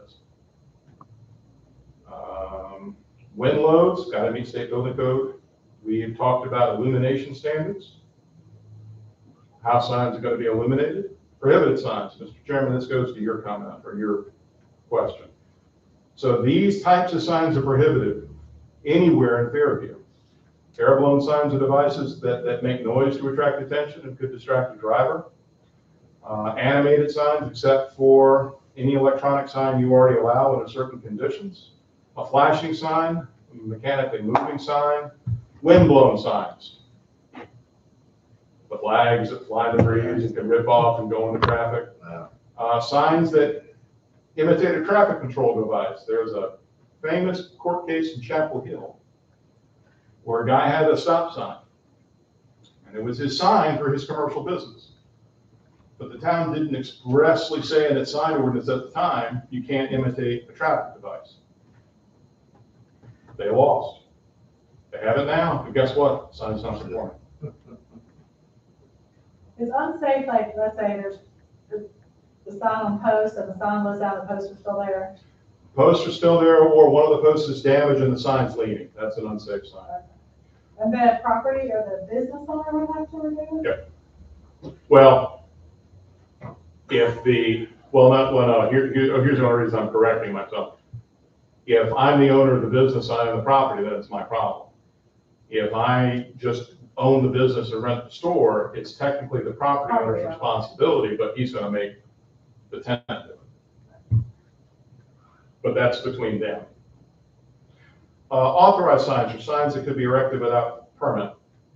Wind loads, got to meet state building code. We've talked about illumination standards. How signs are going to be illuminated. Prohibited signs. Mr. Chairman, this goes to your comment or your question. So these types of signs are prohibited anywhere in Fairview. Air-blown signs are devices that make noise to attract attention and could distract the driver. Animated signs, except for any electronic sign you already allow under certain conditions. A flashing sign, a mechanically moving sign, wind-blown signs. The flags that fly in the breeze and can rip off and go into traffic. Signs that imitate a traffic control device. There's a famous court case in Chapel Hill where a guy had a stop sign. And it was his sign for his commercial business. But the town didn't expressly say in its sign ordinance at the time, you can't imitate a traffic device. They lost. They have it now, but guess what? Sign's not conforming. It's unsafe, like, let's say there's the sign on post and the sign goes down, the posts are still there. Posts are still there, or one of the posts is damaged and the sign's leaning. That's an unsafe sign. And then property or the business owner would have to remove it? Well, if the, here's the only reason I'm correcting myself. If I'm the owner of the business, I own the property, then it's my problem. If I just own the business or rent the store, it's technically the property owner's responsibility, but he's gonna make the tenant do it. But that's between them. Authorized signs are signs that could be erected without permit,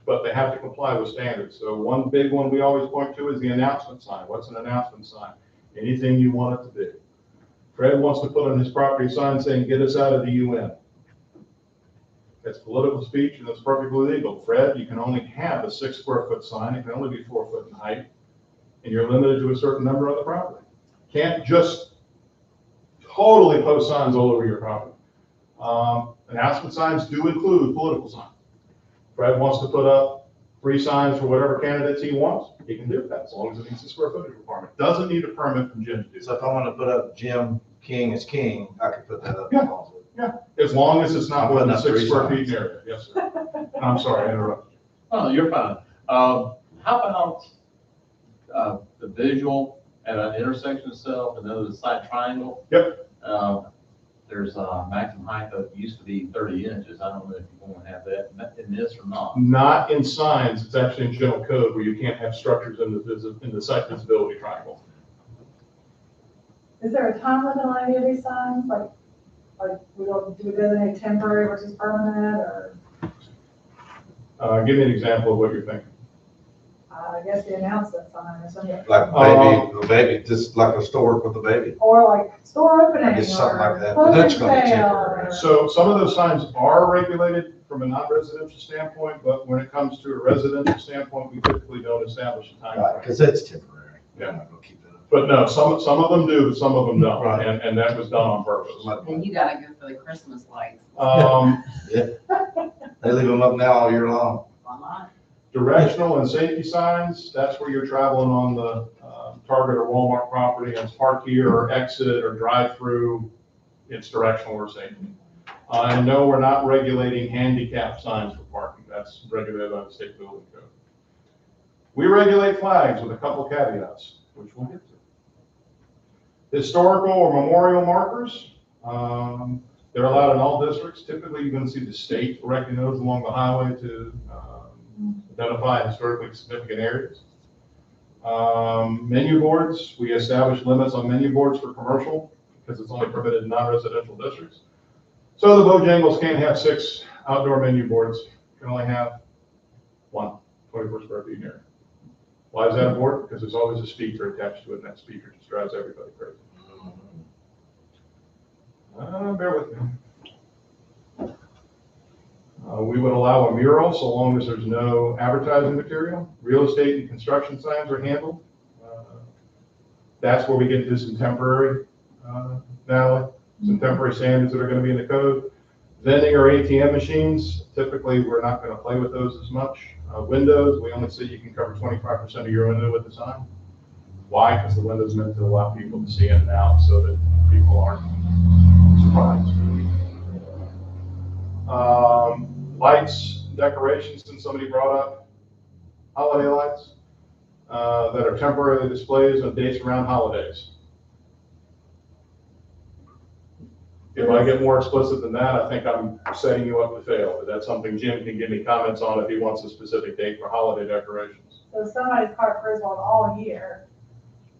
but they have to comply with standards. So one big one we always point to is the announcement sign. What's an announcement sign? Anything you want it to be. Fred wants to put on his property sign saying, "Get us out of the UN." That's political speech and it's perfectly legal. Fred, you can only have a 6 square foot sign. It can only be 4 foot in height. And you're limited to a certain number on the property. Can't just totally post signs all over your property. Announcement signs do include political signs. Fred wants to put up 3 signs for whatever candidates he wants. He can do that as long as it meets the square footage requirement. Doesn't need a permit from Jim to do that. So if I want to put up Jim King is king, I could put that up. Yeah. Yeah, as long as it's not more than Putting up 6 square 3 feet in area. Yes, sir. I'm sorry, I interrupted. Oh, you're fine. How about, the visual at an intersection itself, and then the side triangle? Yep. There's a maximum height that used to be 30 inches. I don't know if you're going to have that in this or not. Not in signs, it's actually in general code where you can't have structures in the site visibility triangle. Is there a time limit on any of these signs? Like do we designate temporary versus permanent, or? Give me an example of what you're thinking. I guess the announcement sign or something. Like a baby, just like a store with a baby. Or like store opening. Just something or like that, but that's closing gonna be sale, temporary. or- So some of those signs are regulated from a non-residential standpoint, but when it comes to a residential standpoint, we typically don't establish a time Right, frame. because that's temporary. Yeah. I'm not gonna keep it up. But no, some of them do, but some of them don't, Right. and that was done on purpose. And you gotta go for the Christmas lights. They leave them up now all year long. Why not? Directional and safety signs, that's where you're traveling on the Target or Walmart property, and it's park here or exit or drive through, it's directional or safety. And no, we're not regulating handicap signs for parking, that's regulated by the state building code. We regulate flags with a couple caveats, which we'll get to. Historical or memorial markers, they're allowed in all districts. Typically, you're going to see the state erecting those along the highway to identify historically significant areas. Menu boards, we establish limits on menu boards for commercial because it's only permitted in non-residential districts. So the Bojangles can't have 6 outdoor menu boards, can only have 1, 24 square feet in area. Why is that important? Because there's always a speaker attached to it, and that speaker just drives everybody crazy. Bear with me. We would allow a mural so long as there's no advertising material. Real estate and construction signs are handled. That's where we get into some temporary, Natalie, some temporary standards that are going to be in the code. Vending or ATM machines, typically we're not going to play with those as much. Windows, we only say you can cover 25% of your window with the sign. Why? Because the window's meant to allow people to see in and out so that people aren't surprised. Lights, decorations, and somebody brought up holiday lights that are temporarily displayed on dates around holidays. If I get more explicit than that, I think I'm setting you up to fail, but that's something Jim can give me comments on if he wants a specific date for holiday decorations. So somebody's parked Griswold all year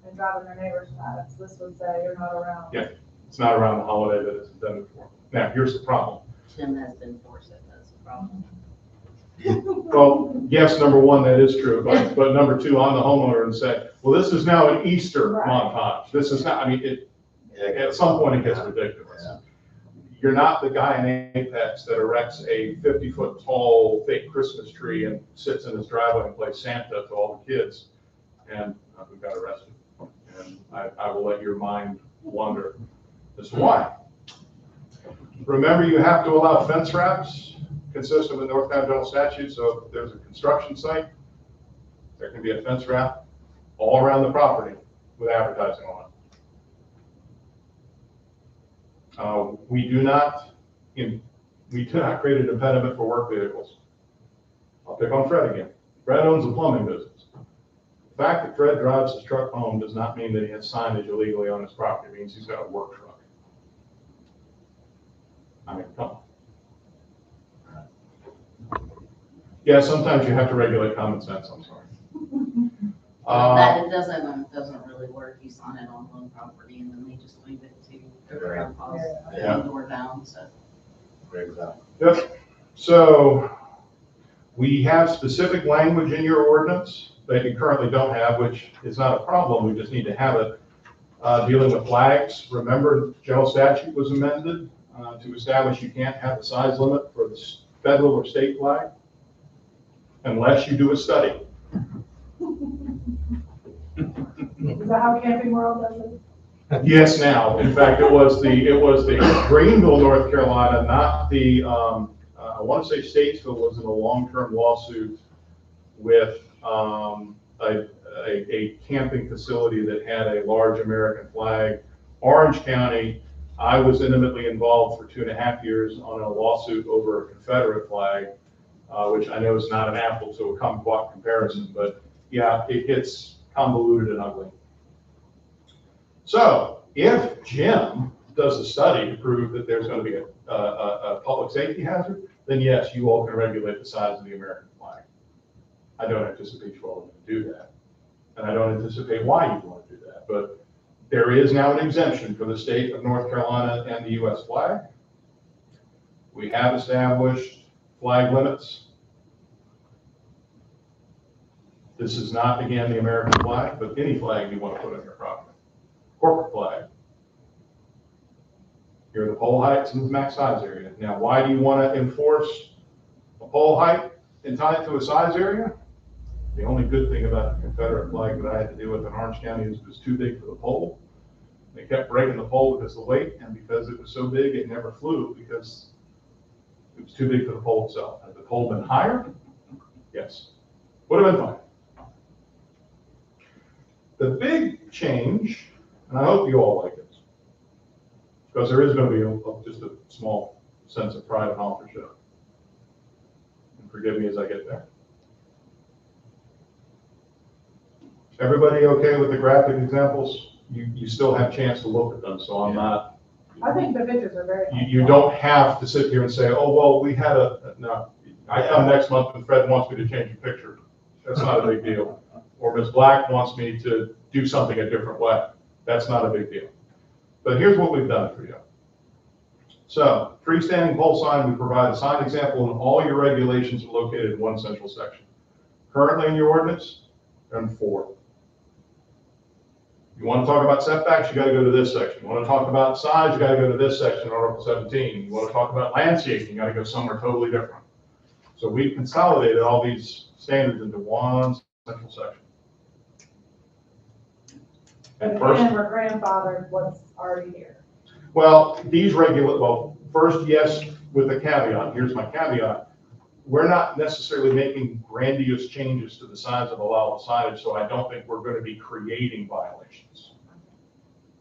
and driving their neighbors nuts, this would say you're not around. Yeah, it's not around the holiday that it's intended for. Now, here's the problem. Jim has to enforce it, that's the problem. Well, yes, number one, that is true, but number two, I'm the homeowner and say, well, this is now an Easter Right. montage. This is not, I mean, at some point it gets ridiculous. Yeah. You're not the guy in Apex that erects a 50-foot tall fake Christmas tree and sits in his driveway and plays Santa to all the kids. and who got arrested. And I will let your mind wander as to why. Remember, you have to allow fence wraps consistent with North Carolina general statute. So if there's a construction site, there can be a fence wrap all around the property with advertising on it. We do not create an impediment for work vehicles. I'll pick on Fred again. Fred owns a plumbing business. The fact that Fred drives his truck home does not mean that he has signage illegally on his property. It means he's got a work truck. I mean, come on. Yeah, sometimes you have to regulate common sense, I'm sorry. That doesn't really work. You sign it on one property and then they just leave it to the ground cost, Yeah. door down, so. Yep. So we have specific language in your ordinance that you currently don't have, which is not a problem. We just need to have it. Dealing with flags, remember general statute was amended to establish you can't have a size limit for the federal or state flag unless you do a study. Is that how Camping World does it? Yes, now, in fact, it was the Greenville, North Carolina, not the, I want to say Statesville was in a long-term lawsuit with a camping facility that had a large American flag. Orange County, I was intimately involved for 2.5 years on a lawsuit over a Confederate flag, which I know is not an apple to a kumquat comparison, but yeah, it gets convoluted and ugly. So if Jim does a study to prove that there's going to be a public safety hazard, then yes, you all can regulate the size of the American flag. I don't anticipate you all going to do that. And I don't anticipate why you want to do that. But there is now an exemption for the state of North Carolina and the U.S. flag. We have established flag limits. This is not, again, the American flag, but any flag you want to put on your property. Corporate flag. Here are the pole heights and the max size area. Now, why do you want to enforce a pole height and tie it to a size area? The only good thing about the Confederate flag that I had to deal with in Orange County is it was too big for the pole. They kept breaking the pole because of the weight, and because it was so big, it never flew because it was too big for the pole itself. Had the pole been higher? Yes. Would have been fine. The big change, and I hope you all like it, because there is going to be just a small sense of pride and authorship. And forgive me as I get there. Everybody okay with the graphic examples? You still have a chance to look at them, so I'm not. I think the pictures are very. You don't have to sit here and say, oh, well, we had no. I come next month and Fred wants me to change a picture. That's not a big deal. Or Ms. Black wants me to do something a different way. That's not a big deal. But here's what we've done for you. So, freestanding pole sign, we provide a sign example, and all your regulations are located in one central section. Currently in your ordinance, there are 4. You want to talk about setbacks, you got to go to this section. You want to talk about size, you got to go to this section, Article 17. You want to talk about landscaping, you got to go somewhere totally different. So we've consolidated all these standards into one central section. And first, we're grandfathered what's already here. well, first, yes, with a caveat. Here's my caveat. We're not necessarily making grandiose changes to the size of allowable signage, so I don't think we're going to be creating violations.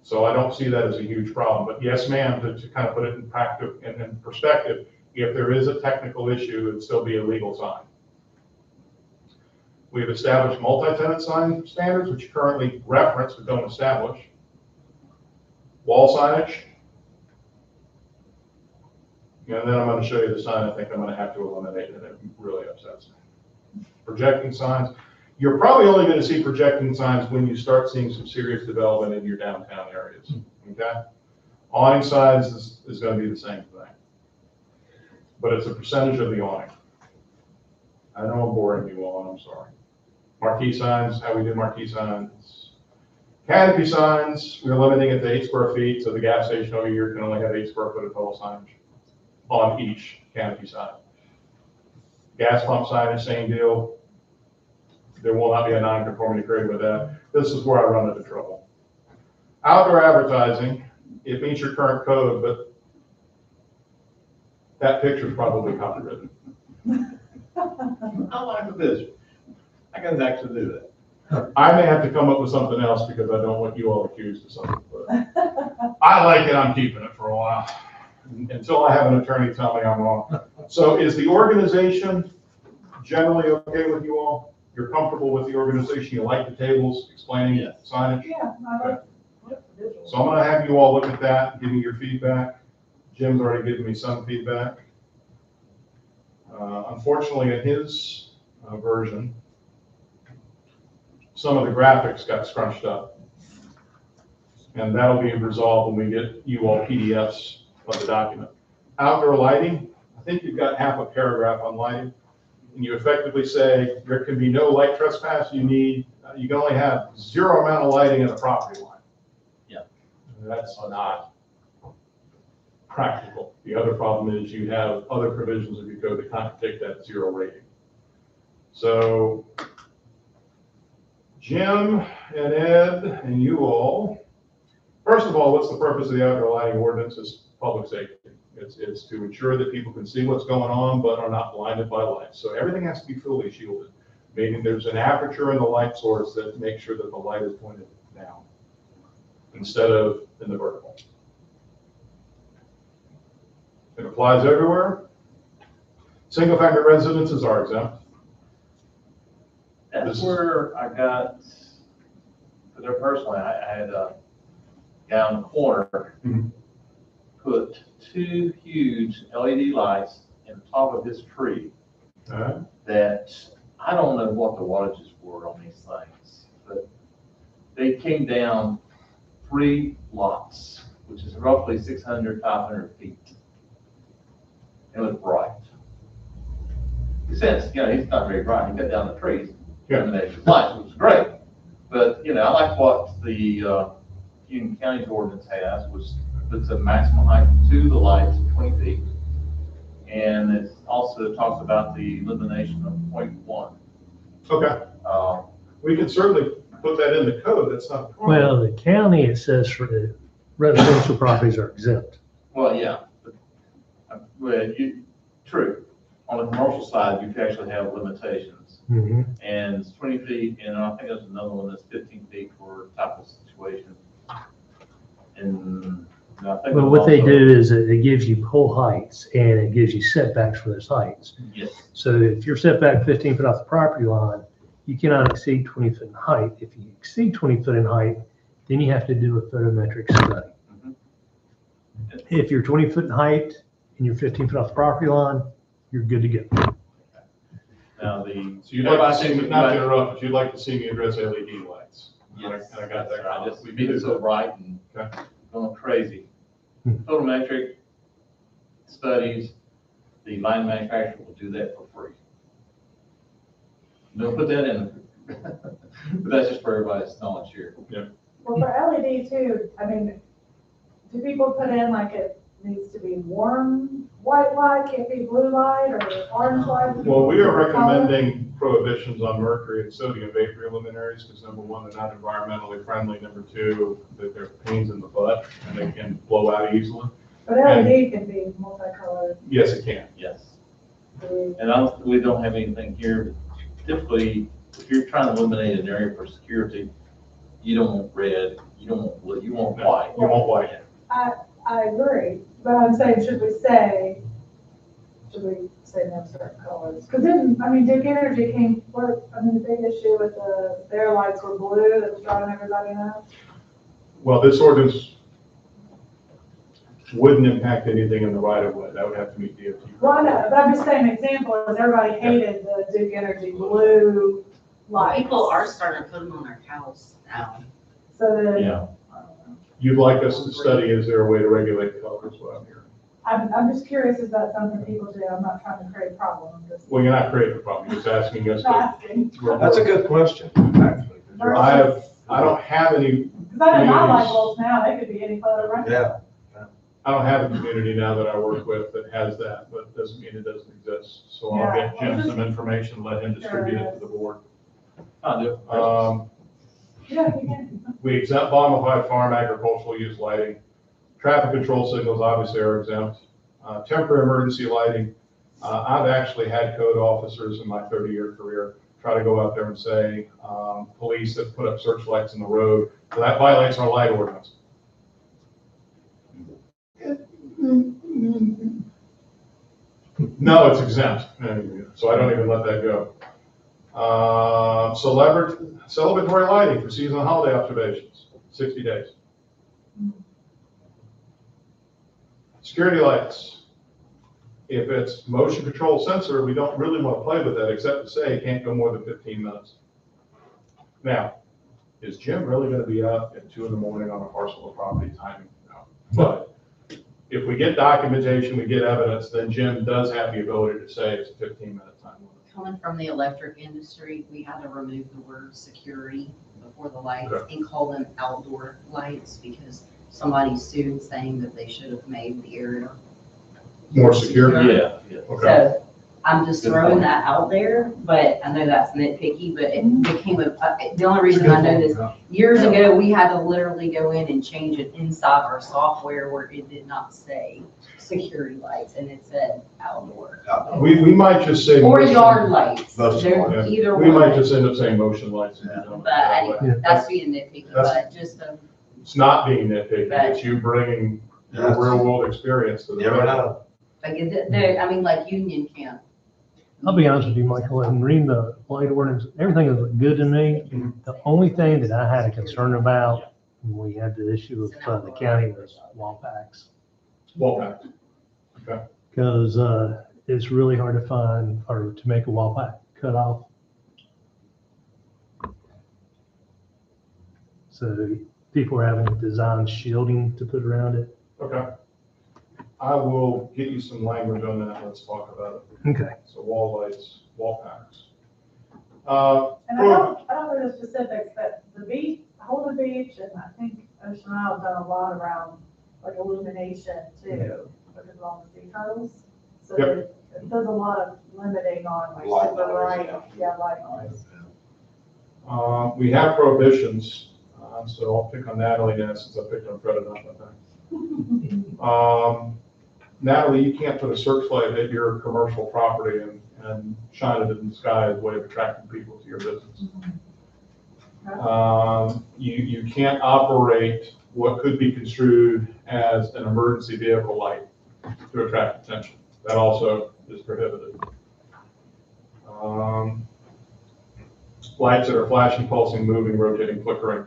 So I don't see that as a huge problem. But yes, ma'am, to kind of put it in practice and in perspective, if there is a technical issue, it'd still be a legal sign. We've established multi-tenant sign standards, which you currently reference but don't establish. Wall signage. And then I'm going to show you the sign I think I'm going to have to eliminate, and it really upsets me. Projecting signs. You're probably only going to see projecting signs when you start seeing some serious development in your downtown areas. Okay? Awning signs is going to be the same thing. But it's a percentage of the awning. I know I'm boring you all, and I'm sorry. Marquee signs, how we do marquee signs. Canopy signs, we're limiting it to 8 square feet, so the gas station over here can only have 8 square foot of total signage on each canopy sign. Gas pump signage, same deal. There will not be a non-conformity created with that. This is where I run into trouble. Outdoor advertising, it meets your current code, but that picture's probably copywritten. I like the vision. I can actually do that. I may have to come up with something else because I don't want you all accused of something, but I like it, I'm keeping it for a while, until I have an attorney tell me I'm wrong. So is the organization generally okay with you all? You're comfortable with the organization, you like the tables explaining Yes. signage? Yeah, I like the visual. So I'm gonna have you all look at that, give me your feedback. Jim's already given me some feedback. Unfortunately, in his version, some of the graphics got scrunched up. And that'll be resolved when we get you all PDFs of the document. Outdoor lighting, I think you've got half a paragraph on lighting. And you effectively say there can be no light trespass. You can only have 0 amount of lighting in a property line. Yeah. That's not practical. The other problem is you have other provisions of your code that contradict that 0 rating. So Jim and Ed and you all, first of all, what's the purpose of the outdoor lighting ordinance? Is public safety. It's to ensure that people can see what's going on but are not blinded by lights. So everything has to be fully shielded, meaning there's an aperture in the light source that makes sure that the light is pointed down instead of in the vertical. It applies everywhere. Single-family residences are exempt. That's where I got, for there personally, I had a guy on the corner Mhm. put 2 huge LED lights in the top of his tree that, I don't know what the wattages were on these things, but they came down 3 lots, which is roughly 600, 500 feet. It was bright. Since, he's not very bright, he cut down the trees, eliminated the lights, which was great. But, I like what the Union County's ordinance has, which puts a maximum height to the lights of 20 feet. And it also talks about the elimination of 0.1. Okay. We can certainly put that in the code. That's not a problem. Well, the county, it says for the residential properties are exempt. Well, yeah. True. On the commercial side, you can actually have limitations. Mhm. And it's 20 feet, and I think there's another one that's 15 feet for type of situation. And I think. But what they do is it gives you pole heights and it gives you setbacks for those heights. Yes. So if you're set back 15 foot off the property line, you cannot exceed 20 foot in height. If you exceed 20 foot in height, then you have to do a photometric study. Mhm. If you're 20 foot in height and you're 15 foot off the property line, you're good to go. Now, So you'd like to see me, not to interrupt, but you'd like to see me address LED lights. yes, And I got that. I just, We made do it so that. bright and Okay. going crazy. Hmm. Photometric studies, the line manufacturer will do that for free. Don't put that in, but that's just for everybody's knowledge here. Well, for LED too, I mean, do people put in like it needs to be warm white light, can't be blue light or orange light? Well, we are recommending prohibitions on mercury and sodium vapor luminaries because number one, they're not environmentally friendly. Number two, that they're pains in the butt and they can blow out easily. But LED can be multicolored. Yes, it can. Yes. blue. And we don't have anything here. Typically, if you're trying to eliminate an area for security, you don't want red, you don't want blue, you want No, white. you want white. I agree, but I'm saying, should we say no certain colors? Because then, I mean, Duke Energy the big issue with their lights were blue, that was driving everybody nuts. Well, this ordinance wouldn't impact anything in the right of way. That would have to meet DOT. Well, I know, but I'm just saying, an example is everybody hated the Duke Energy blue lights. People are starting to put them on their house now. So then, Yeah. You'd like us to study, is there a way to regulate colors, what I'm hearing? I'm just curious if that's something people do. I'm not trying to create a problem. I'm just Well, you're not creating a problem, you're just asking us to. asking. That's a good question, actually. I don't have any, Because I know my light bulbs now, they could be any color right now. Yeah, I don't have a community now that I work with that has that, but it doesn't mean it doesn't exist. So I'll get Yeah. Jim some information, let him distribute it to the board. I do. Yeah, you can. We exempt bona farm agricultural use lighting. Traffic control signals obviously are exempt. Temporary emergency lighting, I've actually had code officers in my 30-year career try to go out there and say, police that put up searchlights in the road, that violates our light ordinance. No, it's exempt, so I don't even let that go. Celebratory lighting for seasonal holiday observations, 60 days. Security lights. If it's motion control sensor, we don't really want to play with that except to say it can't go more than 15 minutes. Now, is Jim really going to be up at 2 in the morning on a parcel of property timing? No. But if we get documentation, we get evidence, then Jim does have the ability to say it's a 15-minute time limit. Coming from the electric industry, we had to remove the word security before the lights Okay. and call them outdoor lights because somebody sued saying that they should have made the area. More secure? Yeah, yeah. Okay. So I'm just Good throwing point. that out there, but I know that's nitpicky, but it became the only reason I know this, years ago, we had to literally go in and change it inside our software where it did not say security lights and it said outdoor. We might just say. Or motion- yard lights, Motion they're Yeah. either We might one. just end up saying motion lights. and be done with it But that way. anyway, that's being nitpicky, That's- but just It's not being nitpicky, But- it's you bringing your Yes. real world experience to the You never table. know. like, I mean, like Union Camp. I'll be honest with you, Michael, and reading the light ordinance, everything is good to me. The only thing that I had a concern about when we had the issue with the county was wall packs. Wall pack. Because it's really hard to find or to make a wall pack cut off. So people are having to design shielding to put around it. Okay. I will get you some language on that, let's talk about it. Okay. So wall lights, wall packs. And I don't know the specifics, but the beach, Holden Beach, and I think Ocean Isle have done a lot around like illumination too, because of all the sea turtles. So Yep. it does a lot of limiting on like Light super noise, bright, yeah. yeah, light noise. We have prohibitions, so I'll pick on Natalie now since I picked on Fred enough, I think. Natalie, you can't put a searchlight at your commercial property and shine it in the sky as a way of attracting people to your business. You can't operate what could be construed as an emergency vehicle light to attract attention. That also is prohibited. Lights that are flashing, pulsing, moving, rotating, flickering,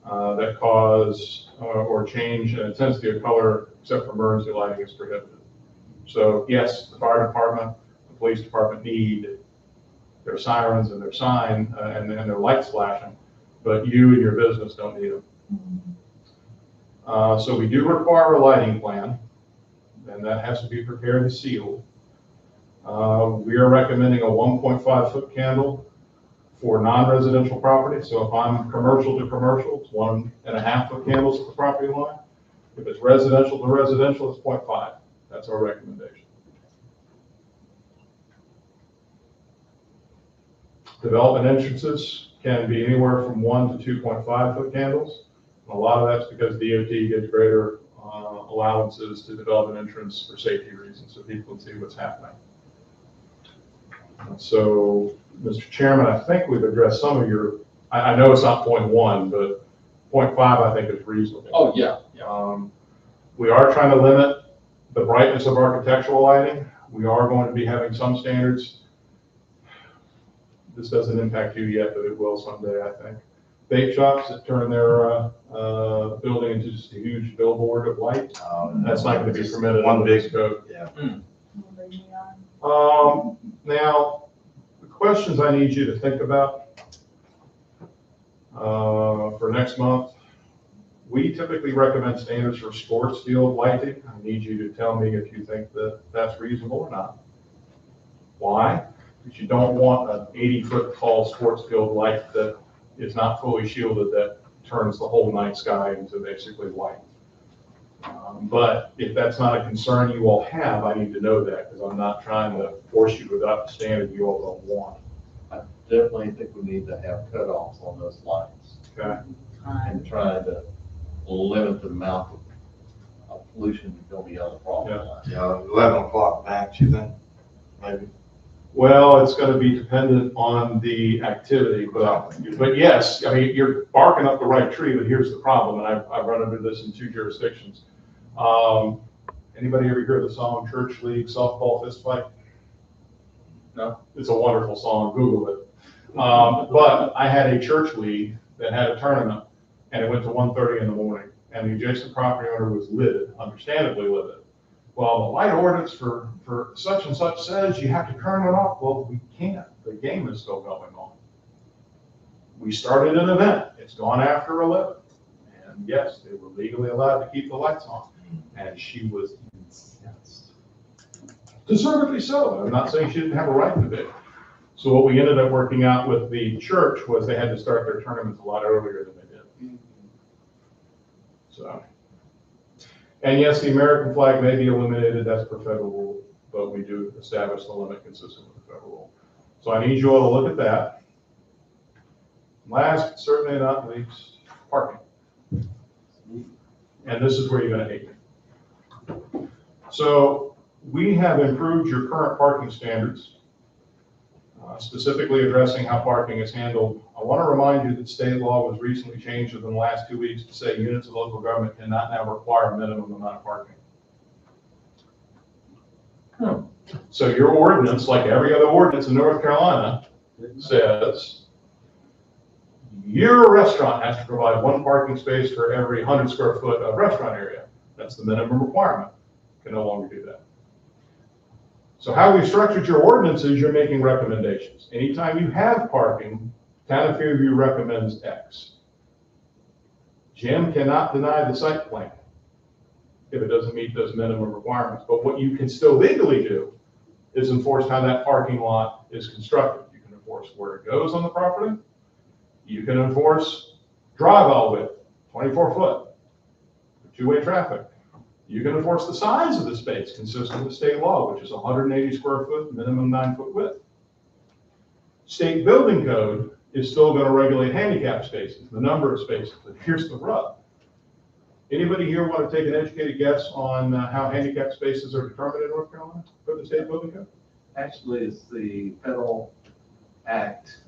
that cause or change in intensity of color, except for emergency lighting, is prohibited. So yes, the fire department, the police department need their sirens and their sign and their lights flashing, but you and your business don't need them. So we do require a lighting plan, and that has to be prepared and sealed. We are recommending a 1.5 foot candle for non-residential property. So if I'm commercial to commercial, it's 1.5 foot candles at the property line. If it's residential to residential, it's 0.5. That's our recommendation. Development entrances can be anywhere from 1 to 2.5 foot candles. And a lot of that's because DOT gives greater allowances to develop an entrance for safety reasons, so people can see what's happening. So, Mr. Chairman, I think we've addressed some of your, I know it's not 0.1, but 0.5 I think is reasonable. Oh, yeah, yeah. We are trying to limit the brightness of architectural lighting. We are going to be having some standards. This doesn't impact you yet, but it will someday, I think. Vape shops that turn their building into just a huge billboard of light. That's not going to be permitted One under this big, code. yeah. Now, the questions I need you to think about for next month. We typically recommend standards for sports field lighting. I need you to tell me if you think that that's reasonable or not. Why? Because you don't want an 80-foot tall sports field light that is not fully shielded that turns the whole night sky into basically white. But if that's not a concern you all have, I need to know that because I'm not trying to force you to adopt a standard you all don't want. I definitely think we need to have cutoffs on those lines Okay. and try to limit the amount of pollution that go beyond the property Yeah. line. Yeah, 11 o'clock max, you think? Maybe. Well, it's gonna be dependent on the activity, but yes, I mean, you're barking up the right tree, but here's the problem, and I've run into this in 2 jurisdictions. Anybody ever hear the song Church League Softball Fist Fight? No. It's a wonderful song, Google it. But I had a church league that had a tournament, and it went to 1:30 in the morning, and the adjacent property owner was livid, understandably livid. Well, the light ordinance for such and such says you have to turn it off. Well, we can't. The game is still going on. We started an event. It's gone after 11. And yes, they were legally allowed to keep the lights on. And she was incensed. Deservedly so. I'm not saying she didn't have a right to be. So what we ended up working out with the church was they had to start their tournaments a lot earlier than they did. So. And yes, the American flag may be eliminated, that's per federal rule, but we do establish the limit consistent with the federal rule. So I need you all to look at that. Last, but certainly not least, parking. And this is where you're gonna hate me. So we have improved your current parking standards, specifically addressing how parking is handled. I want to remind you that state law was recently changed within the last 2 weeks to say units of local government cannot now require a minimum amount of parking. So your ordinance, like every other ordinance in North Carolina, says your restaurant has to provide 1 parking space for every 100 square foot of restaurant area. That's the minimum requirement. You can no longer do that. So how we've structured your ordinance is you're making recommendations. Anytime you have parking, Town of Fairview recommends X. Jim cannot deny the site plan if it doesn't meet those minimum requirements. But what you can still legally do is enforce how that parking lot is constructed. You can enforce where it goes on the property. You can enforce drive aisle width, 24 foot, for 2-way traffic. You can enforce the size of the space consistent with state law, which is 180 square foot, minimum 9-foot width. State building code is still going to regulate handicap spaces, the number of spaces, but here's the rub. Anybody here want to take an educated guess on how handicap spaces are determined in North Carolina for the state building code? Actually, it's the federal act,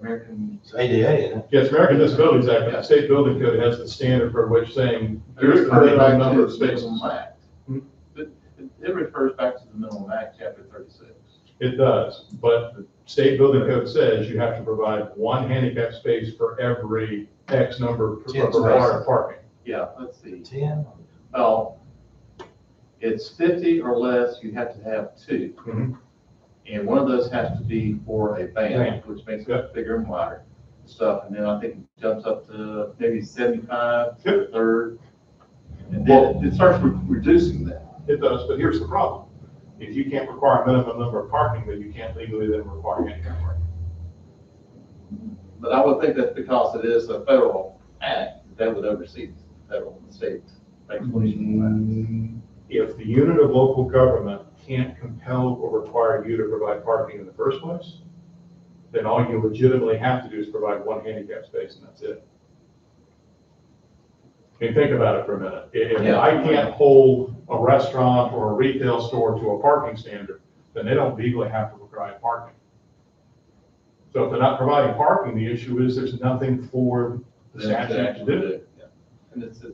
American. It's ADA, isn't it? Yes, American Disabilities Act, but the state building code has the standard for which saying here's the minimum number of spaces. Act. It refers back to the minimum act, chapter 36. It does, but the state building code says you have to provide 1 handicap space for every X number of 10 required parking. Yeah, let's see. 10? Well, it's 50 or less, you have to have 2. Mhm. And one of those has to be for a Van. van, which makes it bigger and wider stuff. And then I think it jumps up to maybe 75 to a third. And then it starts reducing that. It does, but here's the problem. If you can't require a minimum number of parking, then you can't legally then require handicap parking. But I would think that's because it is a federal act that would oversee the federal and state regulations. If the unit of local government can't compel or require you to provide parking in the first place, then all you legitimately have to do is provide 1 handicap space and that's it. I mean, think about it for a minute. If I can't hold a restaurant or a retail store to a parking standard, then they don't legally have to provide parking. So if they're not providing parking, the issue is there's nothing for the statute to do. Yeah. And it's a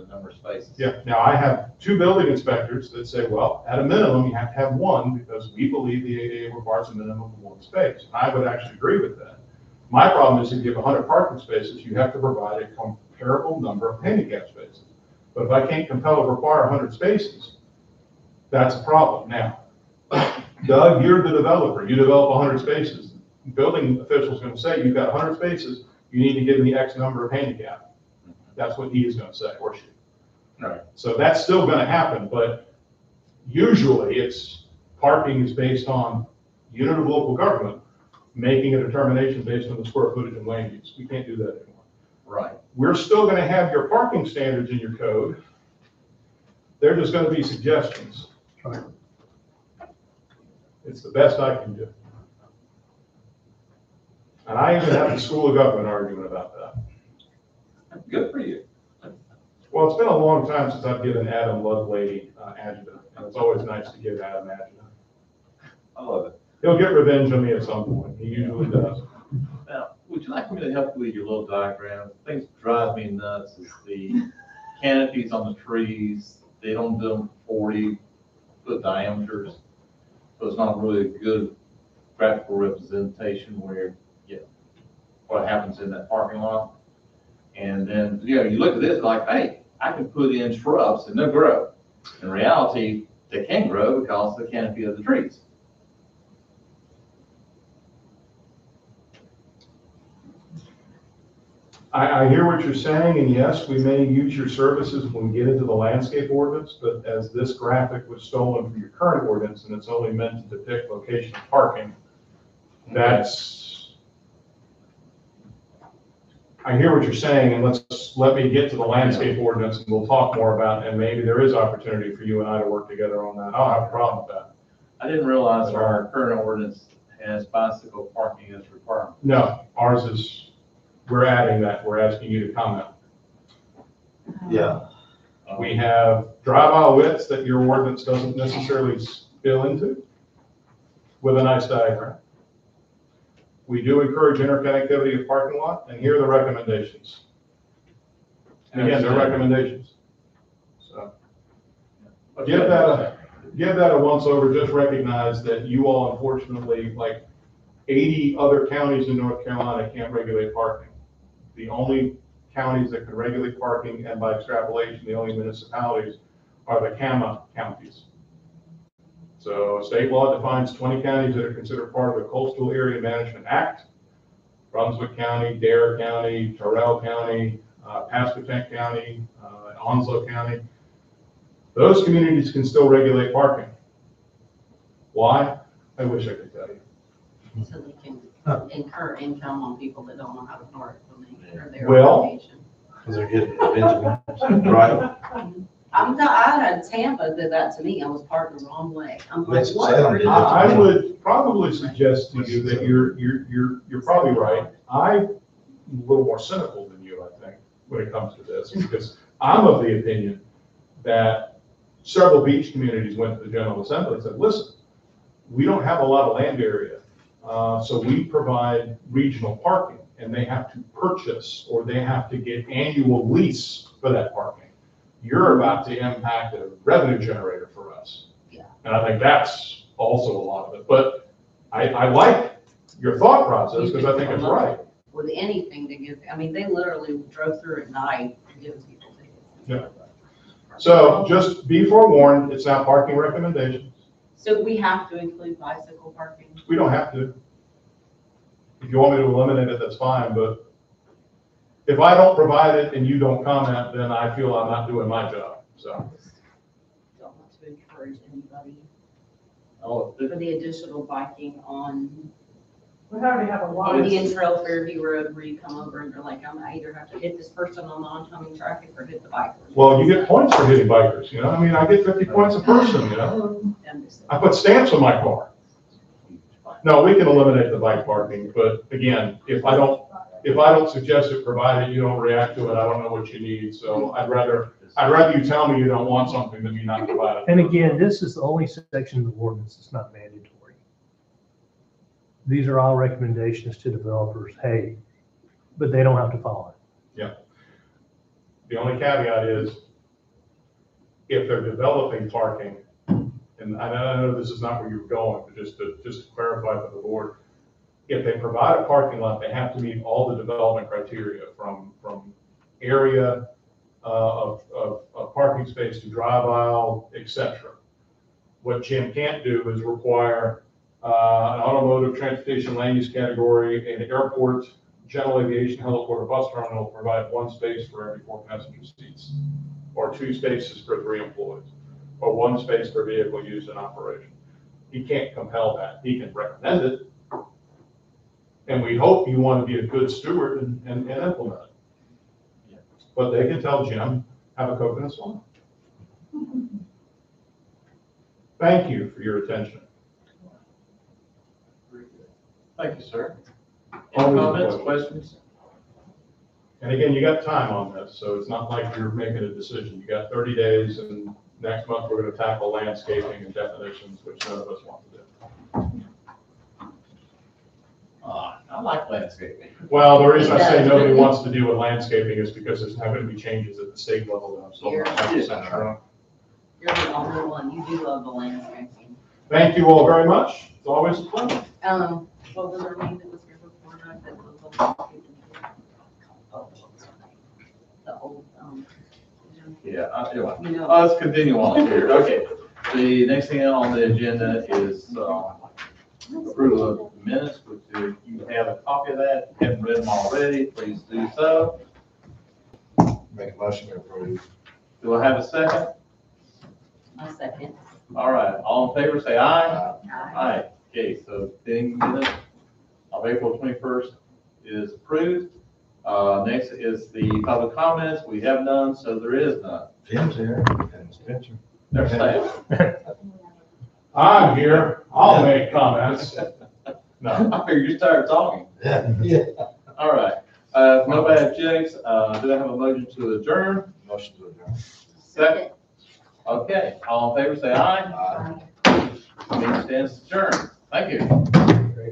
number of spaces. Yeah, now I have 2 building inspectors that say, well, at a minimum, you have to have 1 because we believe the ADA requires a minimum of 1 space. And I would actually agree with that. My problem is if you have 100 parking spaces, you have to provide a comparable number of handicap spaces. But if I can't compel or require 100 spaces, that's a problem. Now, Doug, you're the developer. You develop 100 spaces. The building official's going to say, you've got 100 spaces. You need to give me X number of handicap. That's what he is going to say, or she. Right. So that's still going to happen, but usually it's parking is based on unit of local government making a determination based on the square footage and land use. We can't do that anymore. Right. We're still going to have your parking standards in your code. They're just going to be suggestions. Right. It's the best I can do. And I even have the School of Government arguing about that. Good for you. Well, it's been a long time since I've given Adam Lovelady adjunct, and it's always nice to give Adam adjunct. I love it. He'll get revenge on me at some point. He usually does. Now, would you like me to help you with your little diagram? Things drive me nuts is the canopies on the trees. They don't do them 40-foot diameters. So it's not really a good graphical representation where, what happens in that parking lot. And then, you look at this like, hey, I can put in shrubs and they'll grow. In reality, they can't grow because of the canopy of the trees. I hear what you're saying, and yes, we may use your services when we get into the landscape ordinance, but as this graphic was stolen from your current ordinance, and it's only meant to depict location of parking, I hear what you're saying, and let me get to the landscape ordinance, and we'll talk more about it, and maybe there is opportunity for you and I to work together on that. I don't have a problem with that. I didn't realize our current ordinance has bicycle parking as a requirement. No, ours is, we're adding that, we're asking you to comment. Yeah. We have drive aisle widths that your ordinance doesn't necessarily spill into with a nice diagram. We do encourage interconnectivity of parking lot, and here are the recommendations. And again, they're recommendations. So give that a once over. Just recognize that you all, unfortunately, like 80 other counties in North Carolina, can't regulate parking. The only counties that can regulate parking, and by extrapolation, the only municipalities, are the CAMA counties. So state law defines 20 counties that are considered part of the Coastal Area Management Act: Brunswick County, Dare County, Terrell County, Pasquotank County, Onslow County. Those communities can still regulate parking. Why? I wish I could tell you. So they can incur income on people that don't know how to park when they are there. Well, on vacation. Because they're getting Benjamin, right? I had Tampa did that to me. I was parked the wrong way. I'm like, Makes it what? sound are good. you I doing? would probably suggest to you that you're probably right. I'm a little more cynical than you, I think, when it comes to this, because I'm of the opinion that several beach communities went to the General Assembly and said, listen, we don't have a lot of land area, so we provide regional parking, and they have to purchase or they have to get annual lease for that parking. You're about to impact a revenue generator for us. Yeah. And I think that's also a lot of it. But I like your thought process because I think it's right. With anything to give, I mean, they literally drove through at night to give people tickets. Yeah. So just be forewarned, it's not parking recommendations. So we have to include bicycle parking? We don't have to. If you want me to eliminate it, that's fine, but if I don't provide it and you don't comment, then I feel I'm not doing my job, so. Don't want to encourage anybody Oh, for the additional biking on We already have a lot. Indian Trail, Fairview Road, where you come over and you're like, I either have to hit this person on the oncoming traffic or hit the bikers. Well, you get points for hitting bikers, you know, I mean, I get 50 points a person, you know? I'm just- I put stamps on my car. No, we can eliminate the bike parking, but again, if I don't suggest it, provided you don't react to it, I don't know what you need, so I'd rather you tell me you don't want something than me not provide it. And again, this is the only section of the ordinance that's not mandatory. These are all recommendations to developers, hey, but they don't have to follow it. The only caveat is if they're developing parking, and I know this is not where you're going, but just to clarify for the board, if they provide a parking lot, they have to meet all the development criteria from area of parking space to drive aisle, etc. What Jim can't do is require an automotive transportation land use category, an airport, general aviation, heliport, or bus terminal provide one space for every 4 passenger seats, or 2 spaces for 3 employees, or 1 space per vehicle used in operation. He can't compel that. He can recommend it. And we hope you want to be a good steward and implement it. Yeah. But they can tell Jim, have a Coke and a Swan. Thank you for your attention. Thank you, sir. Always a Comments, pleasure. questions? And again, you got time on this, so it's not like you're making a decision. You got 30 days, and next month we're going to tackle landscaping and definitions, which none of us want to do. I like landscaping. Well, the reason I say nobody wants to deal with landscaping is because there's not going to be changes at the state level that I'm still not 100% sure on. You're the only one, you do love the landscaping. Thank you all very much. It's always a pleasure. What was her name that was here before us that was the landscaping? Oh, what's her name? The old, Yeah, anyway. you know. Let's continue on here. Okay, the next thing on the agenda is approval of minutes, which you have a copy of that. If you haven't read them already, please do so. Make a motion to approve. Do I have a second? A second. All right, all in favor, say aye. Aye. Aye. Okay, so the minutes of April 21st is approved. Next is the public comments. We have none, so there is none. Jim's here, and Spencer. There's staff. I'm here. I'll make comments. No. I figured you started talking. Yeah. All right. No bad objects. Do I have a motion to adjourn? Motion to adjourn. Second. Okay, all in favor, say aye. Aye. Meeting stands adjourned. Thank you.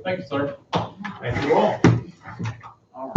Thank you, sir. Thank you all.